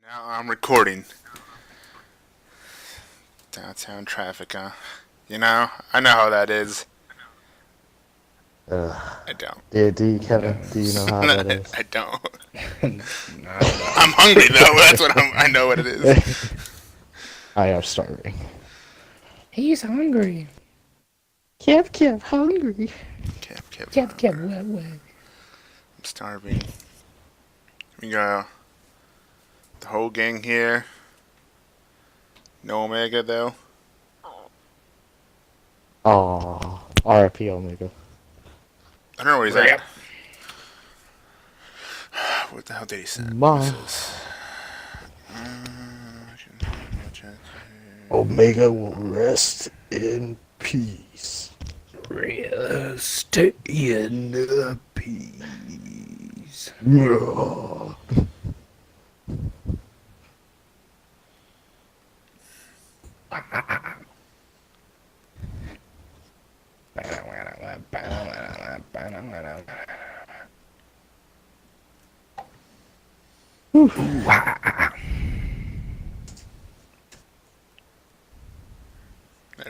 Now I'm recording. Downtown traffic, huh? I know how that is. Uh, I don't. do you, Kevin? No, Do you know how that is? I don't. not at I'm all. hungry though. That's what I know what it is. I am starving. He's hungry. Kev, hungry. Kev. What? I'm starving. We got the whole gang here. No Omega though. Oh, RIP Omega. I don't know where he's Rip. at. What the hell did he send? Ma. What's this? Omega will rest in peace. Rest in peace. Yeah.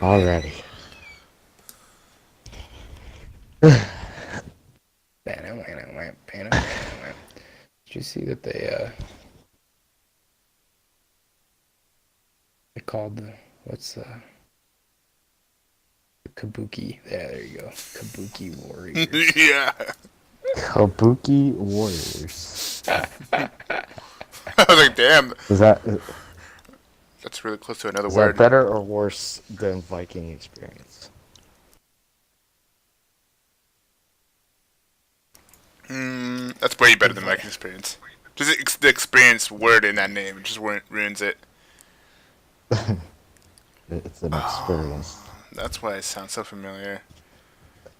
Alrighty. Did you see that they called what's the Kabuki? Yeah, there you go. Kabuki Warriors. Yeah. Kabuki Warriors. I was like, damn. Is that That's really close to another is word. that better or worse than Viking Experience? That's way better than my experience. Just the experience word in that name just ruins it. It's an experience. That's why it sounds so familiar.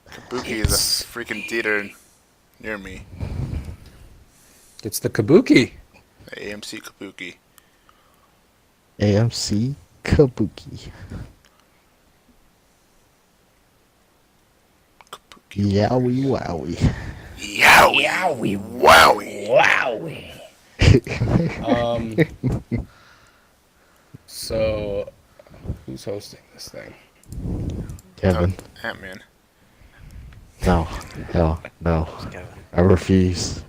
Kabuki is a freaking theater near me. It's the Kabuki. The AMC Kabuki. AMC Kabuki. Yowie wowie. Yowie wowie. Wowie. So, who's hosting this thing? Kevin. Ant-Man. No. Hell, no. I refuse.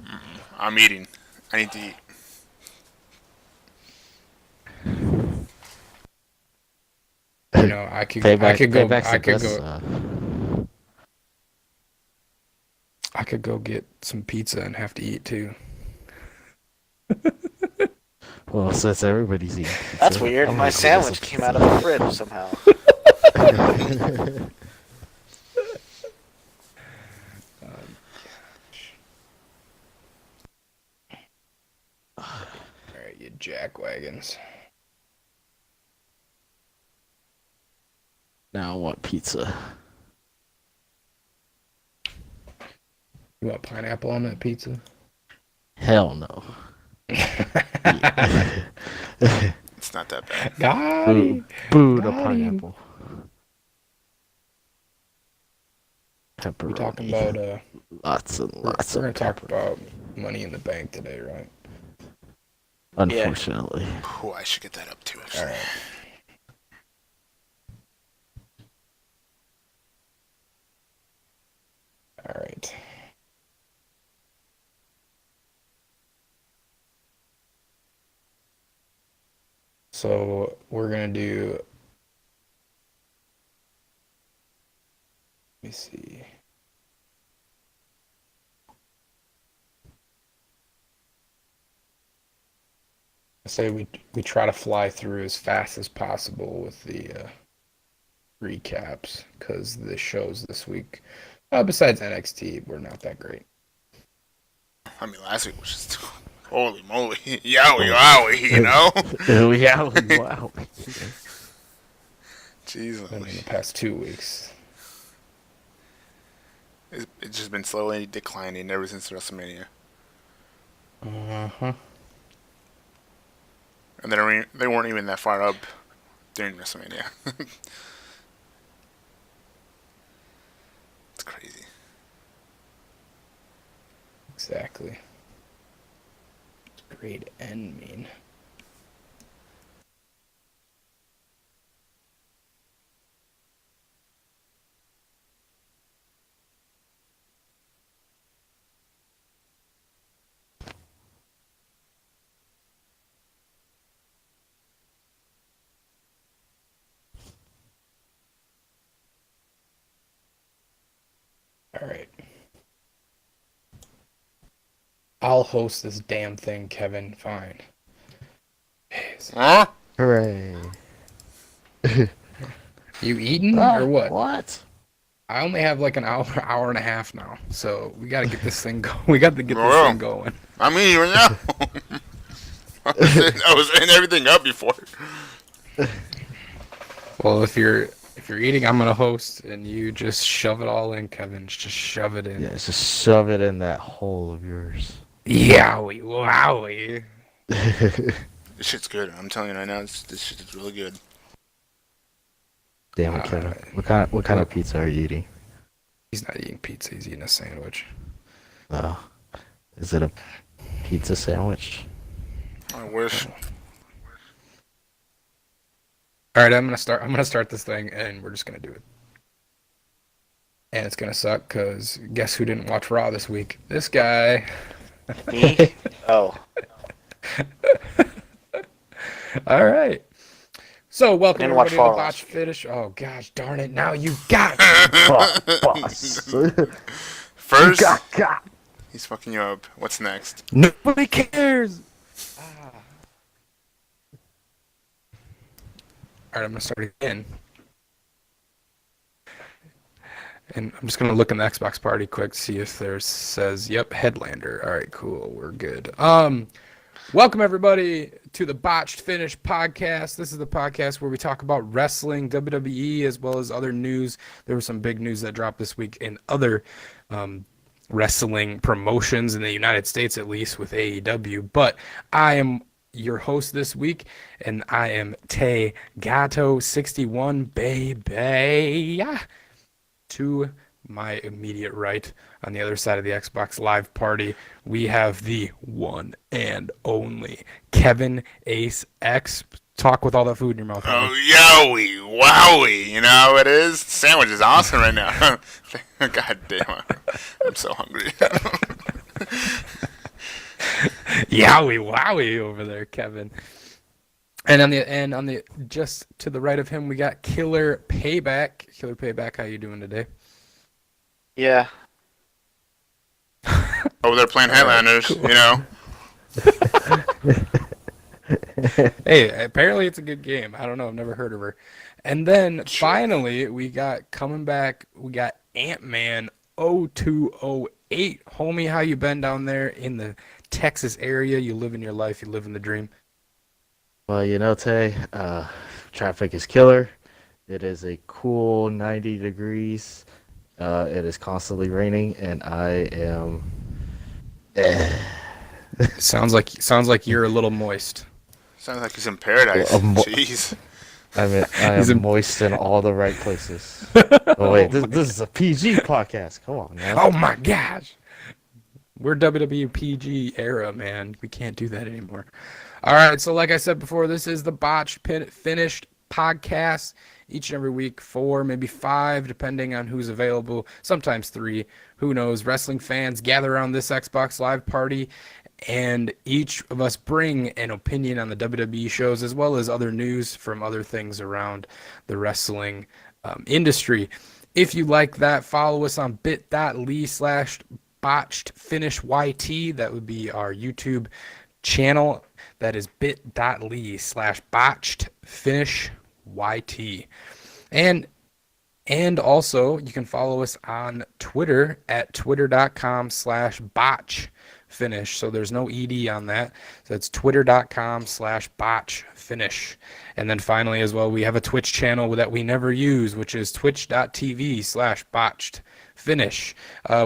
I'm eating. I need to eat. You know, I could go. I could go get some pizza and have to eat too. Well, since everybody's eating pizza, That's weird. I'm My gonna go get sandwich some came out pizza. of the fridge somehow. Alright, you jackwagons. Now I want pizza. You want pineapple on that pizza? Hell no. It's not that bad. Got it. Boo to Got pineapple. We're Pepperoni. talking about Lots and lots we're of gonna talk pepperoni. about money in the bank today, right? Unfortunately. Oh, I should get that up too, actually. Alright. Alright. So we're gonna do. Let me see. I say we try to fly through as fast as possible with the recaps because the shows this week, besides NXT, were not that great. I mean, last week was just holy moly, yowie wowie, you know? Oh, yeah, wow. Jeez, And in the past 2 weeks, it's just been slowly declining ever since WrestleMania. And they weren't even that far up during WrestleMania. It's crazy. Exactly. Grade N mean. All right. I'll host this damn thing, Kevin. Fine. Yes. Huh? Hooray. You eating or what? What? I only have like an hour and a half now, so we got to get this thing going. We got to get this Well, thing going. I'm eating right now. I was setting everything up before. Well, if you're eating, I'm gonna host, and you just shove it all in, Kevin. Just shove it in. Yeah, just shove it in that hole of yours. Yowie, wowie. This shit's good. I'm telling you right now, this shit is really good. Damn it, Kevin. What kind of pizza are you eating? He's not eating pizza. He's eating a sandwich. Is it a pizza sandwich? I wish. All right, I'm gonna start this thing, and we're just gonna do it. And it's gonna suck because guess who didn't watch Raw this week? This guy. Me? Oh. All right. So welcome Didn't watch everybody to the Raw Botched Finish. Oh gosh, darn it! Now you got Boss. First, Got. he's fucking you up. What's next? Nobody cares. All right, I'm gonna start again, and I'm just gonna look in the Xbox party quick, see if there says, "Yep, Headlander." All right, cool, we're good. Welcome everybody to the Botched Finish Podcast. This is the podcast where we talk about wrestling, WWE, as well as other news. There was some big news that dropped this week in other wrestling promotions in the United States, at least with AEW. But I am your host this week, and I am Tay Gato 61, baby. To my immediate right, on the other side of the Xbox Live party, we have the one and only KevinAceX. Talk with all that food in your mouth. Oh, yowie, wowie. You know how it is? Sandwich is awesome right now. God damn, I'm so hungry. Yowie wowie over there, Kevin. And on the just to the right of him, we got KillerPayback. KillerPayback, how you doing today? Yeah. Over there playing Headlanders, cool. you know. Hey, apparently it's a good game. I don't know. I've never heard of her. And then finally, we got coming back. We got Ant-Man 0208. Homie, how you been down there in the Texas area? You living your life. You living the dream. Well, you know, Tay, traffic is killer. It is a cool 90 degrees. It is constantly raining, and I am. Sounds like you're a little moist. Sounds like he's in paradise. Jeez. I am moist in all the right places. Oh wait, this is a PG podcast. Come on, man. Oh my gosh. We're WWE PG era, man. We can't do that anymore. All right, so like I said before, this is the Botched Finished Podcast. Each and every week, 4, maybe 5, depending on who's available. Sometimes 3. Who knows? Wrestling fans gather around this Xbox Live party, and each of us bring an opinion on the WWE shows, as well as other news from other things around the wrestling industry. If you like that, follow us on bit.ly/botchedfinishyt. That would be our YouTube channel. That is bit.ly/botchedfinishyt. And also you can follow us on Twitter at twitter.com/botchfinish. So there's no ED on that. So it's twitter.com/botchfinish. And then finally as well, we have a Twitch channel that we never use, which is twitch.tv/botchedfinish.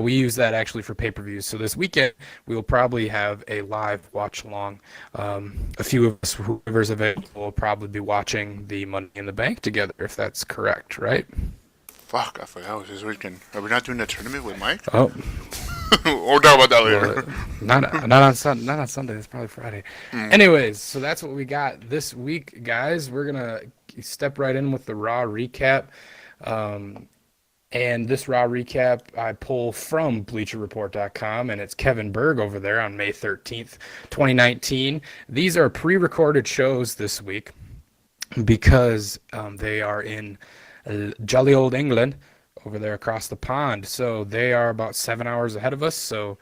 We use that actually for pay-per-views. So this weekend we will probably have a live watch along. A few of us, whoever's available, will probably be watching the Money in the Bank together, if that's correct, right? Fuck, I forgot it was this weekend. Are we not doing a tournament with Mike? Oh, We'll talk about that later. well, not on Sunday. It's probably Friday. Anyways, so that's what we got this week, guys. We're gonna step right in with the Raw recap. And this Raw recap I pull from BleacherReport.com, and it's Kevin Berg over there on May 13th, 2019. These are pre-recorded shows this week because they are in jolly old England, over there across the pond. So they are about 7 hours ahead of us. So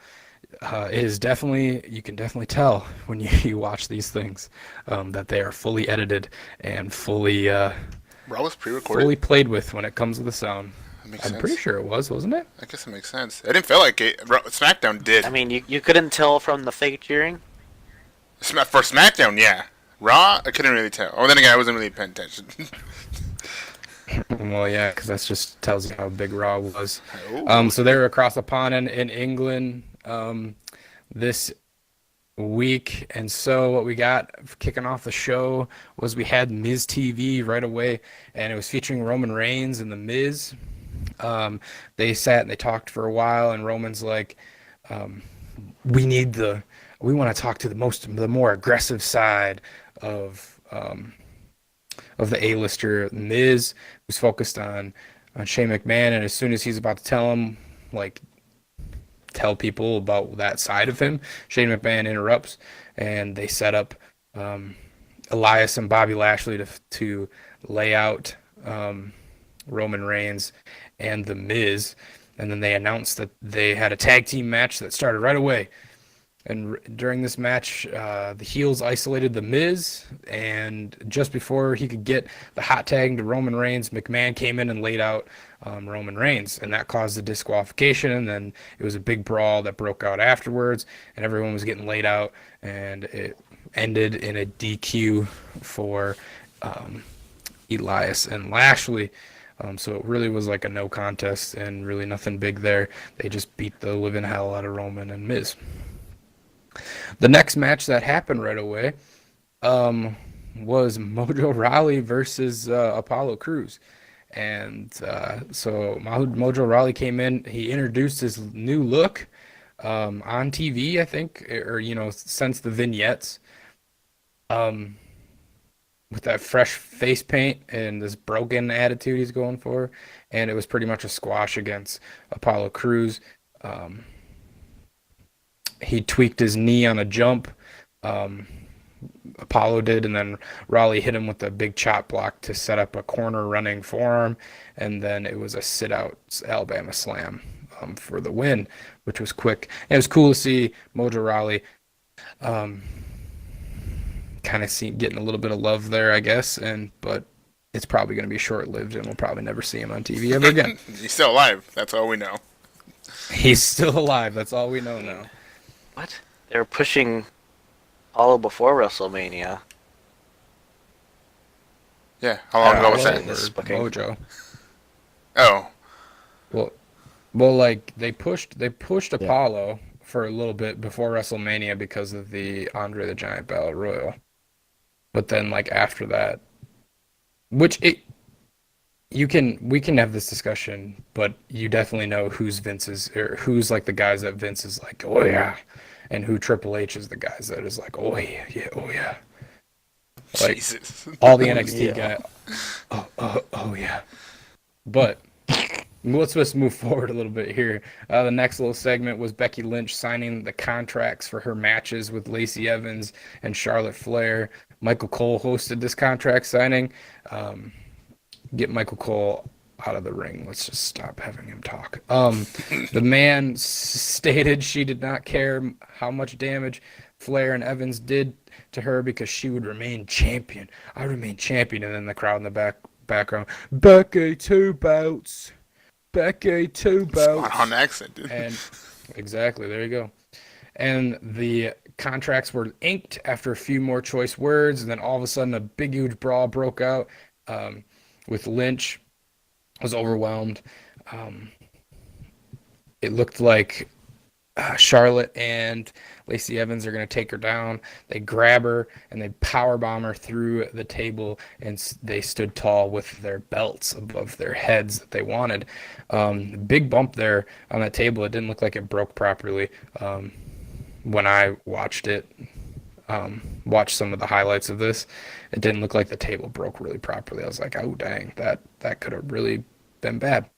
it is definitely, you can definitely tell when you watch these things that they are fully edited and fully Raw was pre-recorded. fully played with when it comes to the sound. That makes I'm sense. pretty sure it was, wasn't it? I guess it makes sense. It didn't feel like it. SmackDown did. I mean, you couldn't tell from the fake cheering. For SmackDown, yeah. Raw, I couldn't really tell. Oh, then again, I wasn't really paying attention. Well, yeah, because that just tells you how big Raw was. Oh. So they were across the pond in England this week, and so what we got kicking off the show was we had Miz TV right away, and it was featuring Roman Reigns and the Miz. They sat and they talked for a while, and Roman's like, we want to talk to the more aggressive side of the A-lister. Miz, who's focused on Shane McMahon, and as soon as he's about to tell people about that side of him, Shane McMahon interrupts, and they set up Elias and Bobby Lashley to lay out Roman Reigns and the Miz, and then they announced that they had a tag team match that started right away. And during this match, the heels isolated the Miz, and just before he could get the hot tag to Roman Reigns, McMahon came in and laid out Roman Reigns, and that caused a disqualification. And then it was a big brawl that broke out afterwards, and everyone was getting laid out, and it ended in a DQ for Elias and Lashley. So it really was like a no contest, and really nothing big there. They just beat the living hell out of Roman and Miz. The next match that happened right away was Mojo Rawley versus Apollo Crews. And so Mojo Rawley came in. He introduced his new look on TV, I think, or, since the vignettes, with that fresh face paint and this broken attitude he's going for. And it was pretty much a squash against Apollo Crews. He tweaked his knee on a jump. Apollo did, and then Raleigh hit him with a big chop block to set up a corner running forearm, and then it was a sit-out Alabama slam for the win, which was quick. And it was cool to see Mojo Rawley kind of getting a little bit of love there, I guess, but it's probably going to be short-lived, and we'll probably never see him on TV ever again. He's still alive. That's all we know. He's still alive. That's all we know now. What? They were pushing Apollo before WrestleMania. Yeah. How long ago was that? that? This booking. Mojo. Oh. Well, like they pushed Apollo for a little bit before WrestleMania because of the Andre the Giant Battle Royal, but then like after that, we can have this discussion, but you definitely know who's Vince's, or who's like the guys that Vince is like, oh yeah, and who Triple H is the guys that is like, oh yeah, oh yeah. Like, Jesus. all the NXT guys. Oh yeah. But let's just move forward a little bit here. The next little segment was Becky Lynch signing the contracts for her matches with Lacey Evans and Charlotte Flair. Michael Cole hosted this contract signing. Get Michael Cole out of the ring. Let's just stop having him talk. The man stated she did not care how much damage Flair and Evans did to her because she would remain champion. I remain champion. And then the crowd in the background, Becky 2 belts. Becky 2 belts. Spot on accent, dude. And exactly, there you go. And the contracts were inked after a few more choice words, and then all of a sudden a big, huge brawl broke out. With Lynch was overwhelmed. It looked like Charlotte and Lacey Evans are going to take her down. They grab her and they powerbomb her through the table, and they stood tall with their belts above their heads that they wanted. Big bump there on that table. It didn't look like it broke properly. When I watched some of the highlights of this, it didn't look like the table broke really properly. I was like, oh dang, that could have really been bad.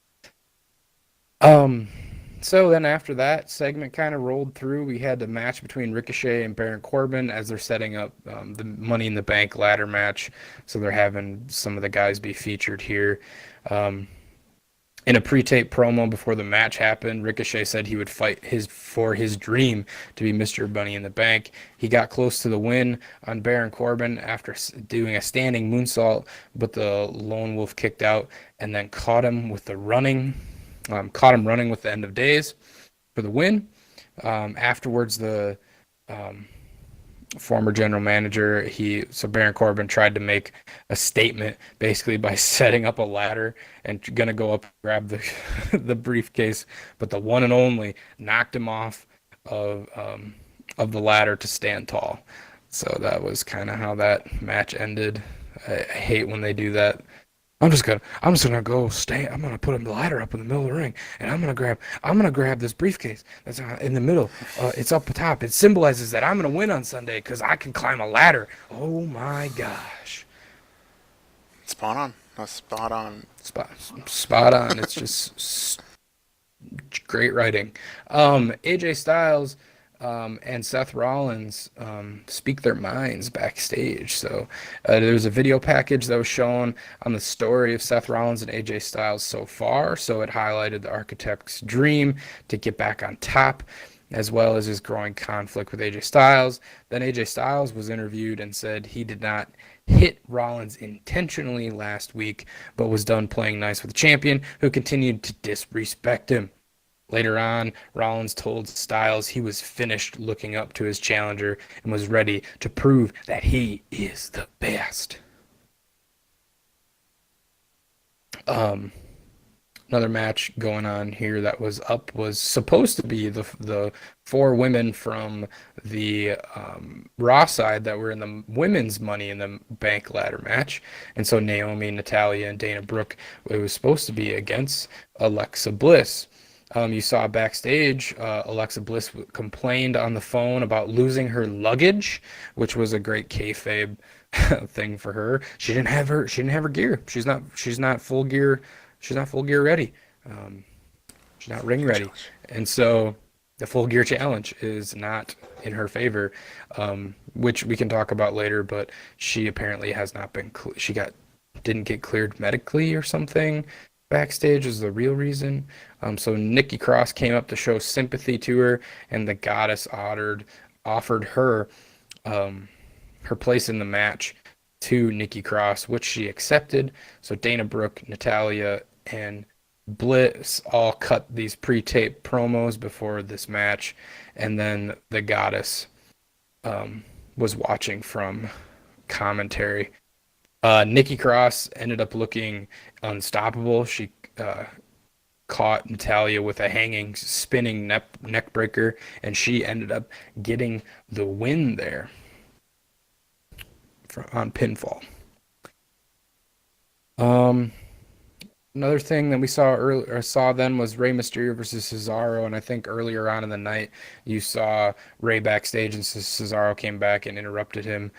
So then after that segment kind of rolled through, we had the match between Ricochet and Baron Corbin as they're setting up the Money in the Bank ladder match. So they're having some of the guys be featured here. In a pre-tape promo before the match happened, Ricochet said he would fight for his dream to be Mr. Money in the Bank. He got close to the win on Baron Corbin after doing a standing moonsault, but the Lone Wolf kicked out and then caught him running with the End of Days for the win. Afterwards, the former general manager, Baron Corbin tried to make a statement basically by setting up a ladder and gonna go up and grab the the briefcase, but the one and only knocked him off of the ladder to stand tall. So that was kind of how that match ended. I hate when they do that. I'm just gonna go stand. I'm gonna put a ladder up in the middle of the ring, and I'm gonna grab this briefcase that's in the middle. It's up top. It symbolizes that I'm gonna win on Sunday because I can climb a ladder. Oh my gosh! Spot on. That's spot on. Spot on. It's just great writing. AJ Styles and Seth Rollins speak their minds backstage. So there was a video package that was shown on the story of Seth Rollins and AJ Styles so far. So it highlighted the architect's dream to get back on top, as well as his growing conflict with AJ Styles. Then AJ Styles was interviewed and said he did not hit Rollins intentionally last week, but was done playing nice with the champion, who continued to disrespect him. Later on, Rollins told Styles he was finished looking up to his challenger and was ready to prove that he is the best. Another match going on here that was up was supposed to be the four women from the Raw side that were in the women's Money in the Bank ladder match. And so Naomi, Natalya, and Dana Brooke, it was supposed to be against Alexa Bliss. You saw backstage, Alexa Bliss complained on the phone about losing her luggage, which was a great kayfabe thing for her. She didn't have her gear. She's not full gear. She's not full gear ready. She's not ring ready. And so the full gear challenge is not in her favor, which we can talk about later, but she apparently has not been, didn't get cleared medically or something. Backstage is the real reason. So Nikki Cross came up to show sympathy to her, and the Goddess offered her her place in the match to Nikki Cross, which she accepted. So Dana Brooke, Natalya, and Bliss all cut these pre-taped promos before this match, and then the Goddess was watching from commentary. Nikki Cross ended up looking unstoppable. She caught Natalya with a hanging, spinning neck breaker, and she ended up getting the win there on pinfall. Another thing that we saw then was Rey Mysterio versus Cesaro, and I think earlier on in the night you saw Rey backstage and Cesaro came back and interrupted him.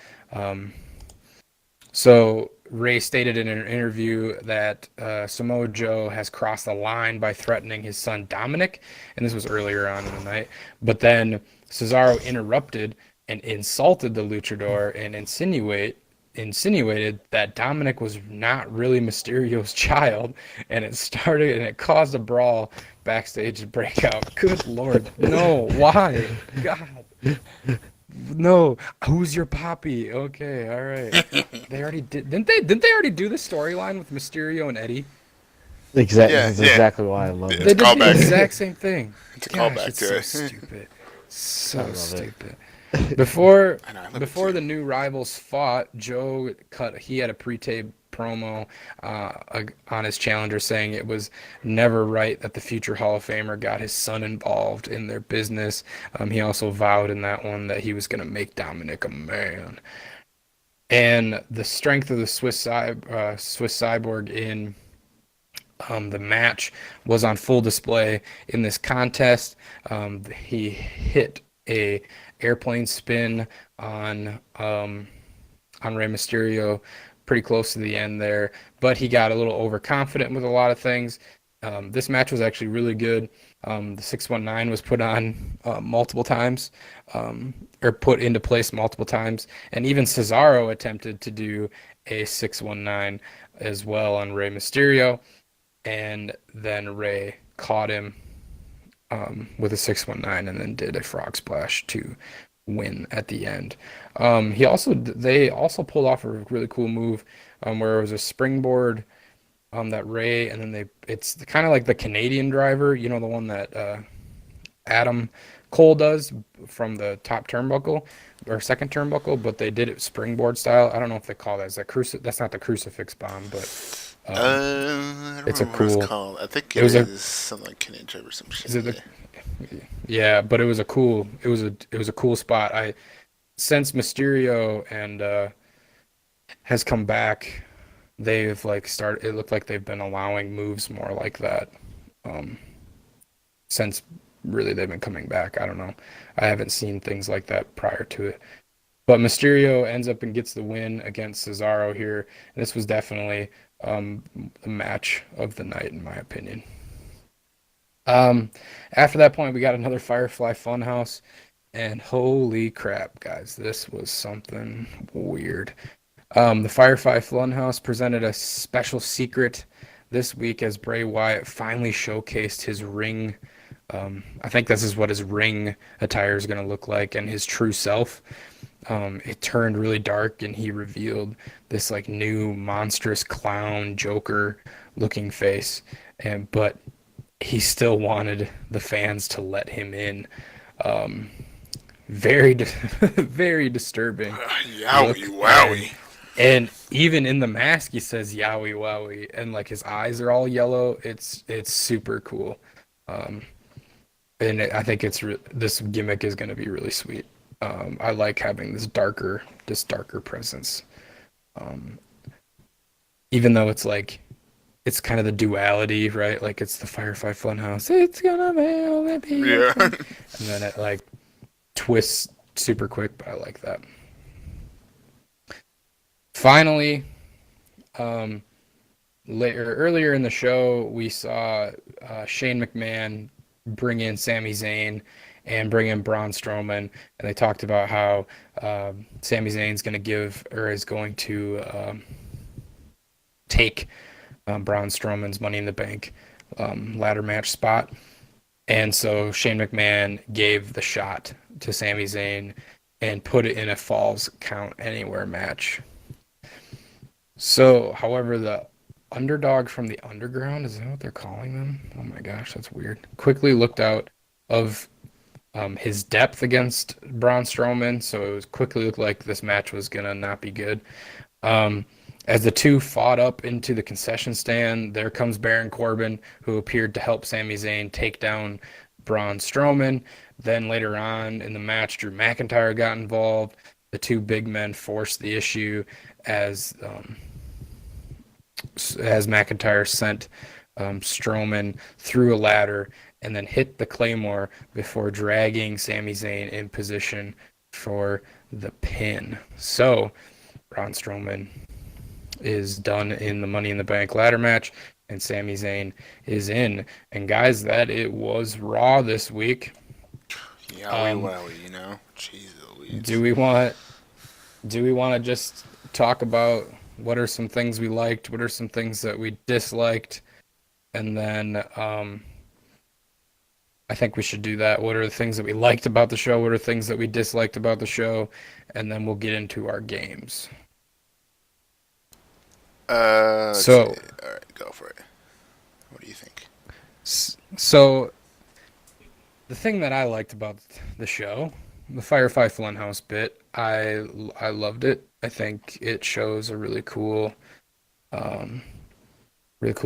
So Rey stated in an interview that Samoa Joe has crossed the line by threatening his son Dominic, and this was earlier on in the night. But then Cesaro interrupted and insulted the luchador and insinuated that Dominic was not really Mysterio's child, and it caused a brawl backstage to break out. Good Lord, no! Why? God. No, who's your poppy? Okay, all right. They already did. Didn't they already do the storyline with Mysterio and Eddie? Exactly. Yeah, That's yeah. exactly why I love It's it. They did the callback. exact same thing. It's a Gosh, callback it's to so it. stupid. So love it. stupid. Before I know, I love it before too. the new rivals fought, Joe he had a pre-tape promo on his challenger saying it was never right that the future Hall of Famer got his son involved in their business. He also vowed in that one that he was going to make Dominic a man. And the strength of the Swiss Cyborg in the match was on full display in this contest. He hit a airplane spin on Rey Mysterio pretty close to the end there, but he got a little overconfident with a lot of things. This match was actually really good. The 619 was put on multiple times, or put into place multiple times, and even Cesaro attempted to do a 619 as well on Rey Mysterio. and then Ray caught him with a 619 and then did a frog splash to win at the end. They also pulled off a really cool move where it was a springboard that Ray, and then it's kind of like the Canadian driver, the one that Adam Cole does from the top turnbuckle or second turnbuckle, but they did it springboard style. I don't know if they call that. That's not the crucifix bomb, but I don't it's a remember what cool. it's called. I think It was is something like Canadian Drive or some shit. Is it yeah, but it was a cool. It was a cool spot. Since Mysterio and has come back, they've like started. It looked like they've been allowing moves more like that. Since really they've been coming back. I don't know. I haven't seen things like that prior to it. But Mysterio ends up and gets the win against Cesaro here. And this was definitely the match of the night, in my opinion. After that point, we got another Firefly Funhouse. And holy crap, guys, this was something weird. The Firefly Funhouse presented a special secret this week as Bray Wyatt finally showcased his ring. I think this is what his ring attire is going to look like and his true self. It turned really dark and he revealed this like new monstrous clown Joker looking face. But he still wanted the fans to let him in. Very disturbing. Yowie wowie. And even in the mask, he says "Yowie wowie," and like his eyes are all yellow. It's super cool, I think this gimmick is going to be really sweet. I like having this darker presence, even though it's kind of the duality, right? Like it's the Firefly Funhouse. It's gonna be Yeah. and then it like twists super quick, but I like that. Finally, earlier in the show, we saw Shane McMahon bring in Sami Zayn and bring in Braun Strowman, and they talked about how Sami Zayn's is going to take Braun Strowman's Money in the Bank ladder match spot. And so Shane McMahon gave the shot to Sami Zayn and put it in a Falls Count Anywhere match. So, however, the underdog from the underground, is that what they're calling them? Oh my gosh, that's weird. Quickly looked out of his depth against Braun Strowman, so it quickly looked like this match was going to not be good. As the two fought up into the concession stand, there comes Baron Corbin, who appeared to help Sami Zayn take down Braun Strowman. Then later on in the match, Drew McIntyre got involved. The two big men forced the issue as McIntyre sent Strowman through a ladder and then hit the Claymore before dragging Sami Zayn in position for the pin. So Braun Strowman is done in the Money in the Bank ladder match, and Sami Zayn is in. And guys, it was Raw this week. Yowie wowie, Jeez Louise. Do we want to just talk about what are some things we liked, what are some things that we disliked, and then I think we should do that. What are the things that we liked about the show? What are things that we disliked about the show? And then we'll get into our games. All right, go for it. What do you think? So, the thing that I liked about the show, the Firefly Funhouse bit, I loved it. I think it shows a really cool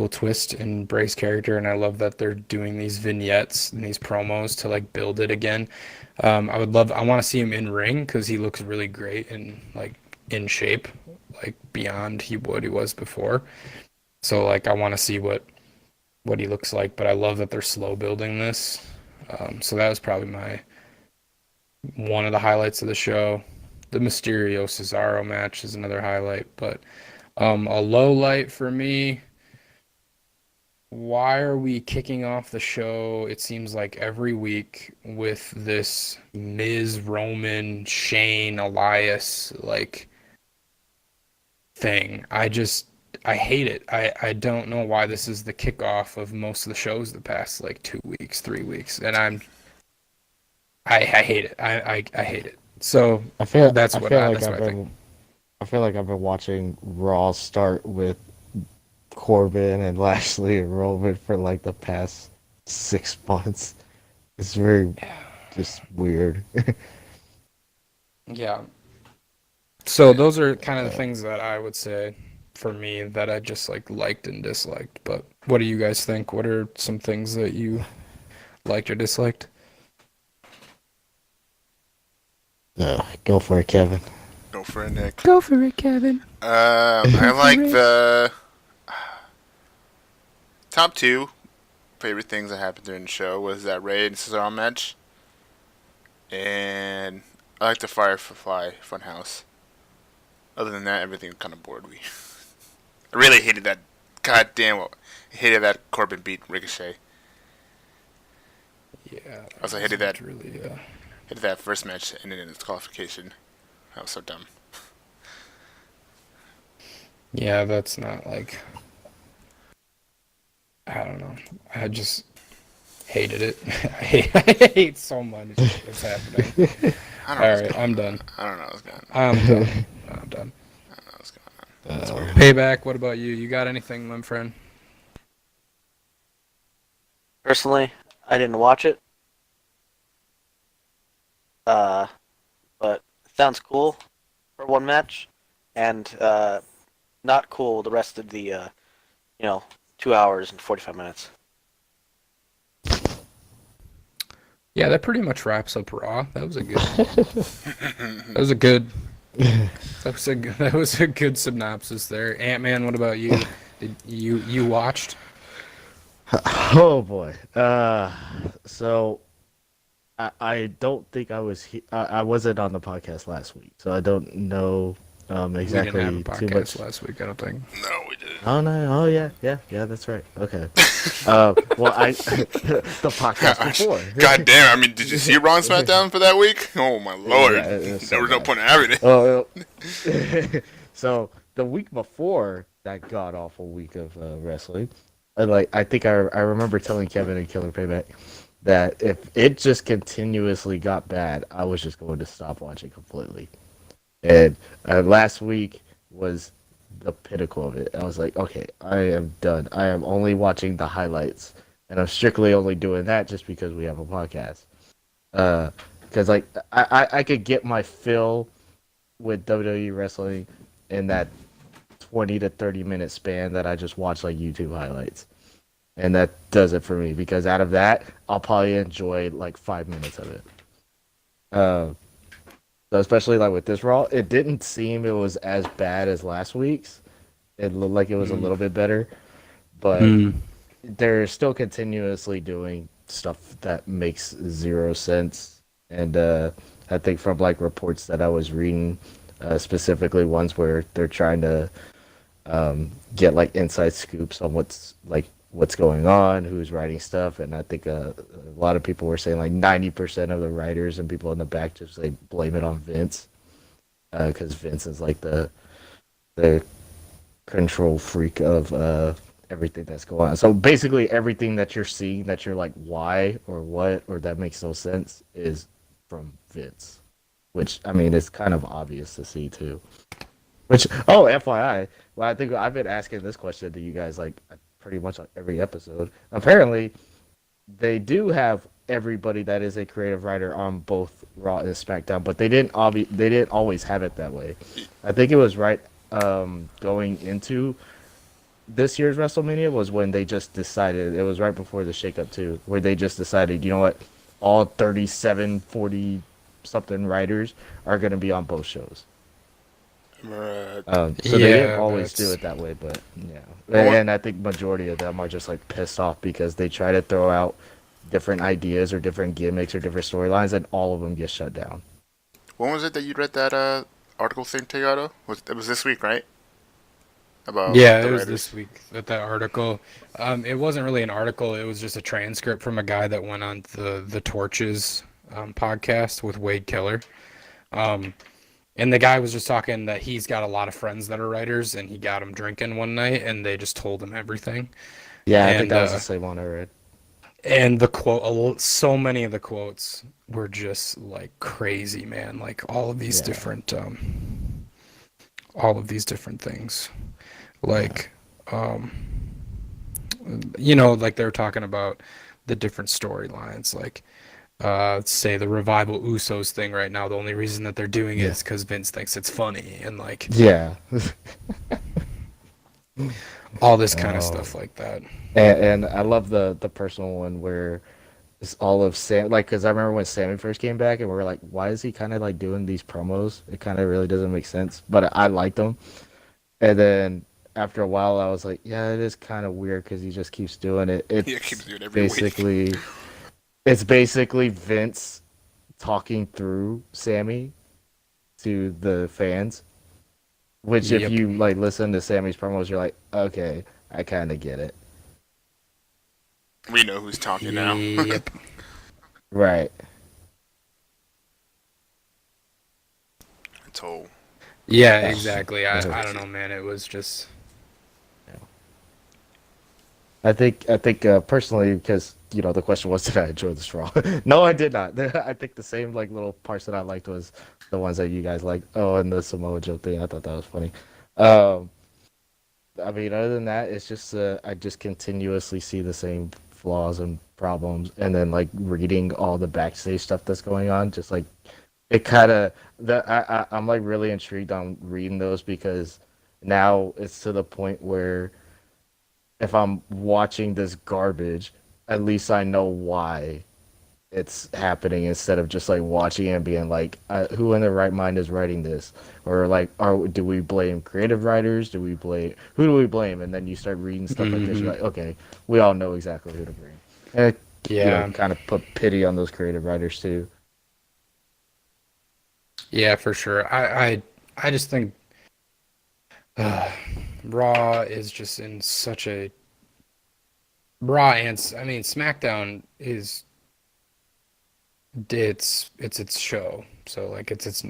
twist in Bray's character, and I love that they're doing these vignettes and these promos to like build it again. I want to see him in ring because he looks really great and like in shape, like beyond what he was before. So like I want to see what he looks like, but I love that they're slow building this. So that was probably one of the highlights of the show. The Mysterio Cesaro match is another highlight, but a low light for me. Why are we kicking off the show, it seems like every week, with this Miz, Roman, Shane, Elias, like, thing? hate it. I don't know why this is the kickoff of most of the shows the past like 2 weeks, 3 weeks, and I hate it. I hate it. So that's what I think. I feel like I've been watching Raw start with Corbin and Lashley and Roman for like the past 6 months. It's very just weird. Yeah. So those are kind of the things that I would say for me that I just like liked and disliked. But what do you guys think? What are some things that you liked or disliked? Go for it, Kevin. Go for it, Nick. Go for it, Kevin. I like the top 2 favorite things that happened during the show was that Ray and Cesaro match, and I like the Firefly Funhouse. Other than that, everything kind of bored me. I really hated that. Hated that Corbin beat Ricochet. Yeah. I also hated that. Really, Hated that first match ended in its qualification. That was so dumb. Yeah, that's not like. I don't know. I just hated it. I hate so much what's happening. I don't know. All right, I'm done. I don't know what's going on. I'm done. I'm done. I don't know what's going on. Payback, what about you? You got anything, my friend? Personally, I didn't watch it. But it sounds cool for one match, and not cool the rest of the 2 hours and 45 minutes. Yeah, that pretty much wraps up Raw. That was a good. that was a good. That was a good synopsis there. Ant-Man, what about you? Did you watched? Oh boy. So I don't think I was I wasn't on the podcast last week, so I don't know exactly We didn't have a too podcast much. last week, I don't think. No, we didn't. Oh no! Oh yeah, that's right. Okay. Well, the podcast before. God damn! I mean, did you see Raw and SmackDown for that week? Oh my lord! Yeah, it was so there was no bad. point in having it. Oh, so the week before that god awful week of wrestling, I think I remember telling Kevin and KillerPayback that if it just continuously got bad, I was just going to stop watching completely. And last week was the pinnacle of it. I was like, okay, I am done. I am only watching the highlights, and I'm strictly only doing that just because we have a podcast. Because like I could get my fill with WWE wrestling in that 20 to 30 minute span that I just watch like YouTube highlights. And that does it for me, because out of that, I'll probably enjoy like 5 minutes of it. So especially like with this Raw, it didn't seem it was as bad as last week's. It looked like it was a little bit better, but they're still continuously doing stuff that makes zero sense. And I think from like reports that I was reading, specifically ones where they're trying to get like inside scoops on what's going on, who's writing stuff, and I think a lot of people were saying like 90% of the writers and people in the back just like blame it on Vince, because Vince is like the control freak of everything that's going on. So basically everything that you're seeing that you're like why or what or that makes no sense is from Vince, which I mean it's kind of obvious to see too. Which FYI, well I think I've been asking this question to you guys like pretty much on every episode. Apparently, they do have everybody that is a creative writer on both Raw and SmackDown, but they didn't always have it that way. I think it was right going into this year's WrestleMania was when they just decided, it was right before the shakeup too, where they just decided, you know what, all 37, 40 something writers are going to be on both shows. Right. So they didn't always do it that way, but yeah. And I think majority of them are just like pissed off because they try to throw out different ideas or different gimmicks or different storylines, and all of them get shut down. When was it that you read that article thing, Tegato? It was this week, right? About it the was writers. this week that article. It wasn't really an article. It was just a transcript from a guy that went on the Torches podcast with Wade Keller. And the guy was just talking that he's got a lot of friends that are writers, and he got them drinking one night, and they just told him everything. Yeah, I think And that was the same one I read. and the quote, so many of the quotes were just like crazy, man. Like all of these different things. Like like they were talking about the different storylines, like say the Revival Usos thing right now, the only reason that they're doing it is because Vince thinks it's funny, and like Yeah. all this kind of stuff like that. And I love the personal one where it's all of Sam, like, because I remember when Sammy first came back and we were like, why is he kind of like doing these promos? It kind of really doesn't make sense, but I liked them. And then after a while, I was like, yeah, it is kind of weird because he just keeps doing it. It's keeps doing it every week. basically, it's basically Vince talking through Sammy to the fans. Which, if you like listen to Sammy's promos, you're like, okay, I kind of get it. We know who's talking now. Yep. Right. It's whole. Yeah, exactly. I don't know, man. It was just. I think personally, because the question was, did I enjoy the Raw? No, I did not. I think the same like little parts that I liked was the ones that you guys liked. Oh, and the Samoa Joe thing. I thought that was funny. I mean, other than that, it's just I just continuously see the same flaws and problems, and then like reading all the backstage stuff that's going on, just like it kind of I'm like really intrigued on reading those because now it's to the point where if I'm watching this garbage, at least I know why it's happening instead of just like watching it and being like, who in their right mind is writing this? Or like, do we blame creative writers? Who do we blame? And then you start reading stuff like this, you're like, okay, we all know exactly who to blame. And it, kind of put pity on those creative writers too. Yeah, for sure. I just think Raw is just in such a SmackDown is its show, so like it's its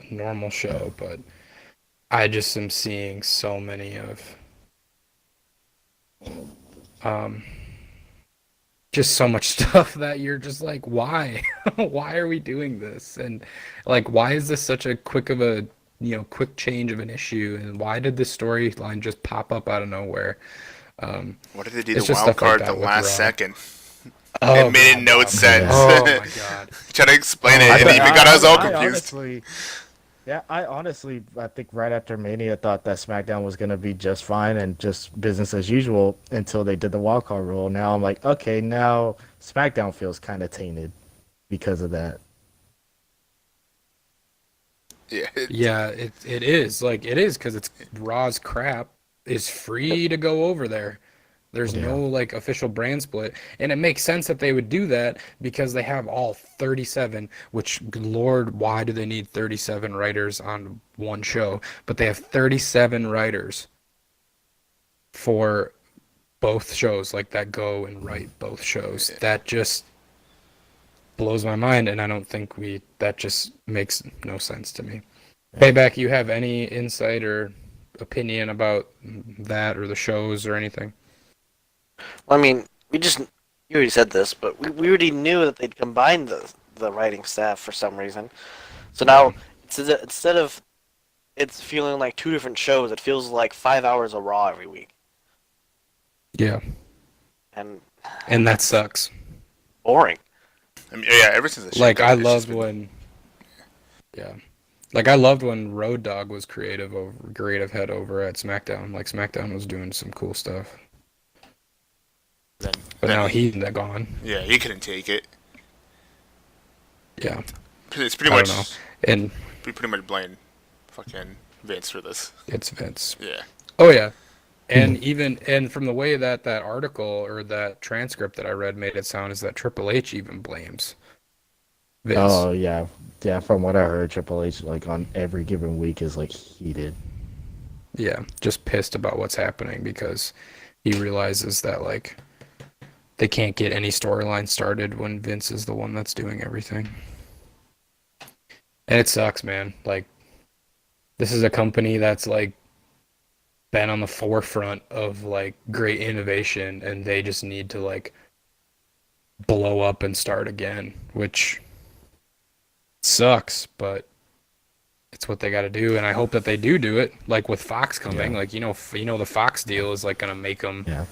normal show, but I just am seeing so many of just so much stuff that you're just like, why why are we doing this, and like why is this such a quick change of an issue, and why did this storyline just pop up out of nowhere? What did they do to Wildcard at the last second? Oh, it made no sense. Oh my god! Trying to explain it, and even got us all confused. I think right after Mania, thought that SmackDown was gonna be just fine and just business as usual until they did the wildcard rule. Now I'm like, okay, now SmackDown feels kind of tainted because of that. Yeah, it is because it's Raw's crap is free to go over there. There's no like official brand split, and it makes sense that they would do that because they have all 37, which Lord, why do they need 37 writers on one show? But they have 37 writers for both shows, like that go and write both shows. That just blows my mind, and I don't think that just makes no sense to me. Payback, you have any insight or opinion about that or the shows or anything? Well, I mean, you already said this, but we already knew that they'd combined the writing staff for some reason. So now, instead of it's feeling like two different shows, it feels like 5 hours of Raw every week. Yeah. And that sucks. Boring. I mean, yeah, ever since the like I loved when, like I loved when Road Dogg was creative head over at SmackDown. Like SmackDown was doing some cool stuff. But now he's gone. Yeah, he couldn't take it. Yeah. It's pretty much. And we pretty much blame fucking Vince for this. It's Vince. Yeah. Oh yeah. And from the way that article or that transcript that I read made it sound is that Triple H even blames Vince. Oh yeah. Yeah, from what I heard, Triple H like on every given week is like heated. Yeah, just pissed about what's happening because he realizes that like they can't get any storyline started when Vince is the one that's doing everything. And it sucks, man. Like this is a company that's like been on the forefront of like great innovation, and they just need to like blow up and start again, which sucks, but it's what they got to do, and I hope that they do it. Like with Fox coming, Yeah. like the Fox deal is like gonna make them Yeah.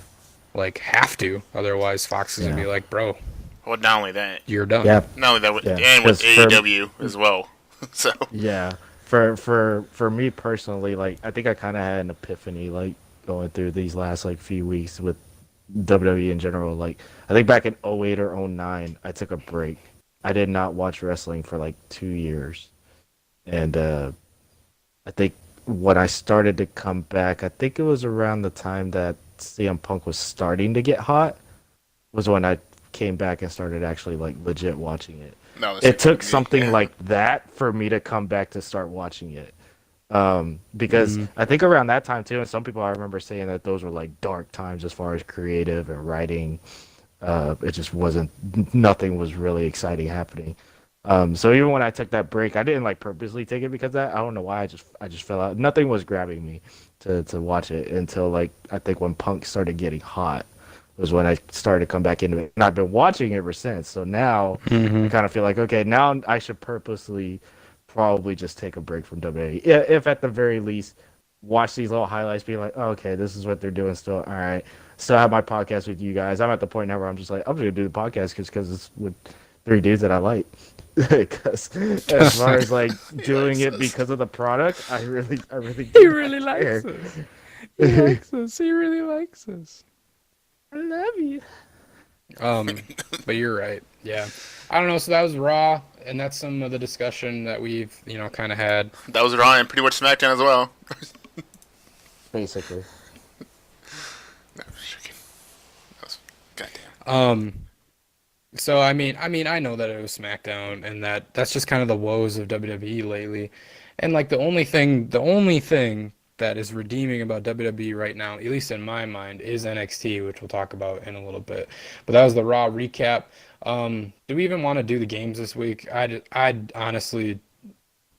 like have to, otherwise Fox is gonna be Yeah. like, bro, Well, not only that, you're done. Yeah. not only that, Yeah. and with 'Cause for- AEW as well. So Yeah. For me personally, like I think I kind of had an epiphany like going through these last like few weeks with WWE in general. Like I think back in 08 or 09, I took a break. I did not watch wrestling for like 2 years. And I think when I started to come back, I think it was around the time that CM Punk was starting to get hot, was when I came back and started actually like legit watching it. no, It took something like that for me to come back to start watching it. Because I think around that time too, and some people I remember saying that those were like dark times as far as creative and writing. It just wasn't, nothing was really exciting happening. So even when I took that break, I didn't like purposely take it because of that. I don't know why. I just fell out. Nothing was grabbing me to watch it until like I think when Punk started getting hot was when I started to come back into it. And I've been watching it ever since. So now I kind of feel like, okay, now I should purposely probably just take a break from WWE. If at the very least watch these little highlights, be like, oh, okay, this is what they're doing still. All right. Still have my podcast with you guys. I'm at the point now where I'm just like, I'm just going to do the podcast because it's with three dudes that I like. Because as far as like doing it because of the product, I really He really likes care. us. He likes us. He really likes us. I love you. But you're right. Yeah. I don't know. So that was Raw, and that's some of the discussion that we've, kind of had. that was Raw and pretty much SmackDown as well. Basically. No, freaking- that was goddamn. So I mean, I know that it was SmackDown, and that's just kind of the woes of WWE lately. And like the only thing that is redeeming about WWE right now, at least in my mind, is NXT, which we'll talk about in a little bit. But that was the Raw recap. Do we even want to do the games this week? I'd honestly,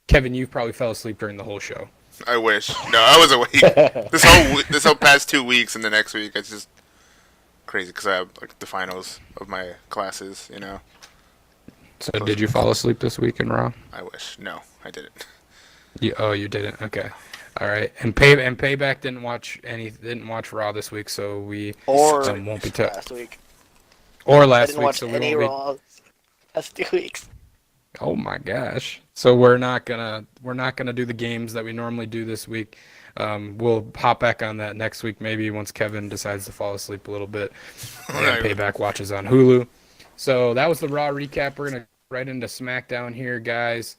Kevin, you probably fell asleep during the whole show. I wish. No, I was awake. this whole past 2 weeks and the next week, it's just crazy because I have like the finals of my classes. So did you fall asleep this week in Raw? I wish. No, I didn't. You didn't. Okay. All right. And Payback didn't watch Raw this week, so we Or won't be last week. or I last didn't week, watch so we any won't be. Raw last 2 weeks. Oh my gosh. So we're not gonna do the games that we normally do this week. We'll hop back on that next week, maybe once Kevin decides to fall asleep a little bit. And Right. Payback watches on Hulu. So that was the Raw recap. We're gonna right into SmackDown here, guys.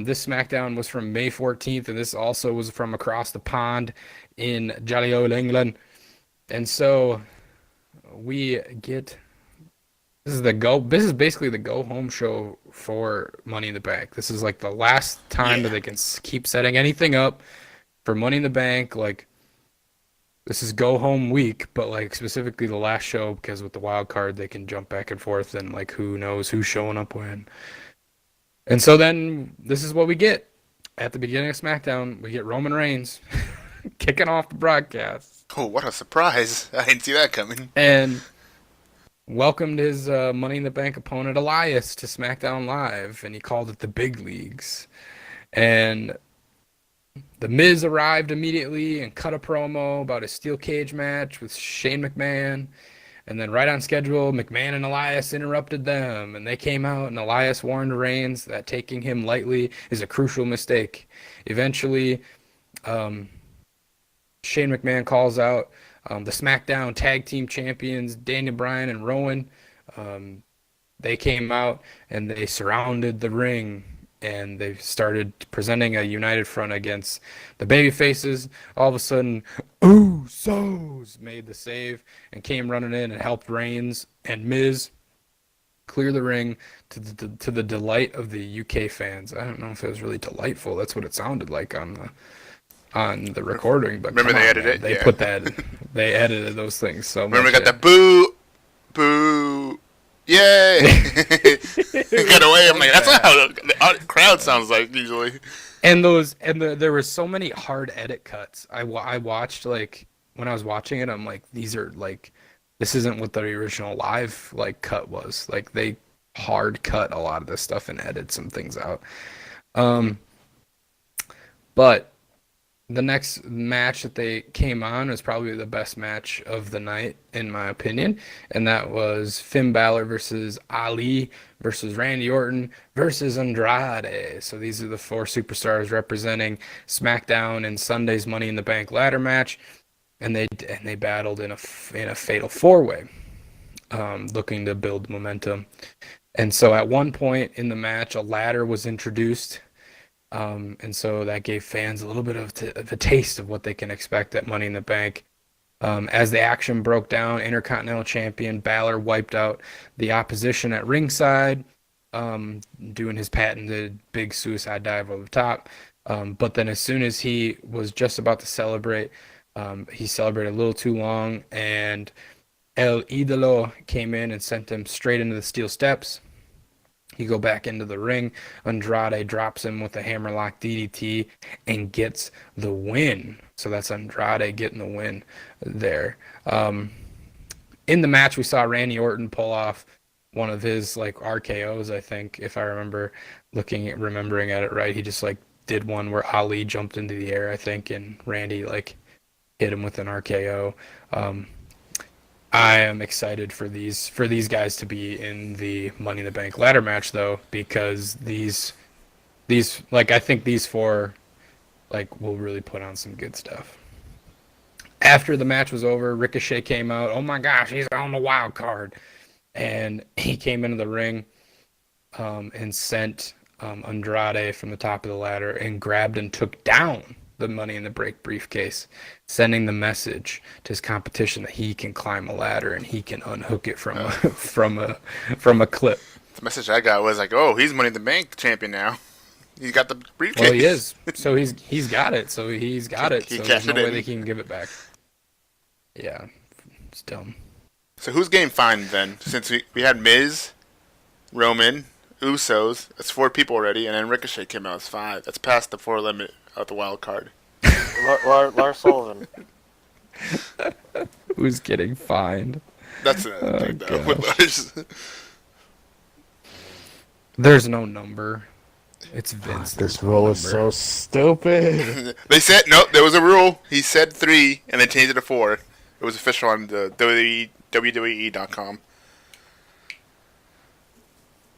This SmackDown was from May 14th, and this also was from across the pond in jolly old England. And so we get this is basically the go home show for Money in the Bank. This is like the last time that they can keep setting anything up for Money in the Bank. Like this is go home week, but like specifically the last show because with the wild card they can jump back and forth and like who knows who's showing up when. And so then this is what we get at the beginning of SmackDown. We get Roman Reigns kicking off the broadcast Oh, what a surprise! I didn't see that coming. and welcomed his Money in the Bank opponent Elias to SmackDown Live, and he called it the Big Leagues. And The Miz arrived immediately and cut a promo about a steel cage match with Shane McMahon. And then right on schedule, McMahon and Elias interrupted them, and they came out, and Elias warned Reigns that taking him lightly is a crucial mistake. Eventually, Shane McMahon calls out the SmackDown Tag Team Champions, Daniel Bryan and Rowan. They came out, and they surrounded the ring, and they started presenting a united front against the babyfaces. All of a sudden, Usos made the save and came running in and helped Reigns and Miz clear the ring to the delight of the UK fans. I don't know if it was really delightful. That's what it sounded like on the recording. But Remember come they on, edited man. it? They Yeah. they edited those things so much. Remember, we got that boo, boo, yay! Get away! I'm like, that's not how the crowd sounds like usually. There were so many hard edit cuts. I watched, like, when I was watching it, I'm like, these are like, this isn't what the original live like cut was. Like, they hard cut a lot of this stuff and edit some things out. But the next match that they came on was probably the best match of the night, in my opinion, and that was Finn Balor versus Ali versus Randy Orton versus Andrade. So these are the 4 superstars representing SmackDown in Sunday's Money in the Bank ladder match, and they battled in a fatal 4-way, looking to build momentum. And so at one point in the match, a ladder was introduced. And so that gave fans a little bit of a taste of what they can expect at Money in the Bank. As the action broke down, Intercontinental Champion Balor wiped out the opposition at ringside, doing his patented big suicide dive over the top. But then as soon as he was just about to celebrate, he celebrated a little too long, and El Idolo came in and sent him straight into the steel steps. You go back into the ring. Andrade drops him with a hammerlock DDT and gets the win. So that's Andrade getting the win there. In the match, we saw Randy Orton pull off one of his like RKOs, I think, if I remembering at it right. He just like did one where Ali jumped into the air, I think, and Randy like hit him with an RKO. I am excited for these guys to be in the Money in the Bank ladder match, though, because these like, I think these 4 like will really put on some good stuff. After the match was over, Ricochet came out. Oh my gosh, he's on the wild card, and he came into the ring and sent Andrade from the top of the ladder and grabbed and took down the Money in the Bank briefcase, sending the message to his competition that he can climb a ladder and he can unhook it from a clip. The message I got was like, "Oh, he's Money in the Bank champion now. He's got the briefcase." Well, he is. So he's got it. So he's got it. He So there's no cashed it way in. they can give it back. Yeah, it's dumb. So who's getting fined then? Since we had Miz, Roman, Usos, that's 4 people already, and then Ricochet came out as 5. That's past the 4 limit of the wild card. Lars Sullivan. Who's getting fined? That's a though, with Lars. There's no number. It's Vince. This rule is so stupid. They said nope. There was a rule. He said 3, and they changed it to 4. It was official on the WWE.com.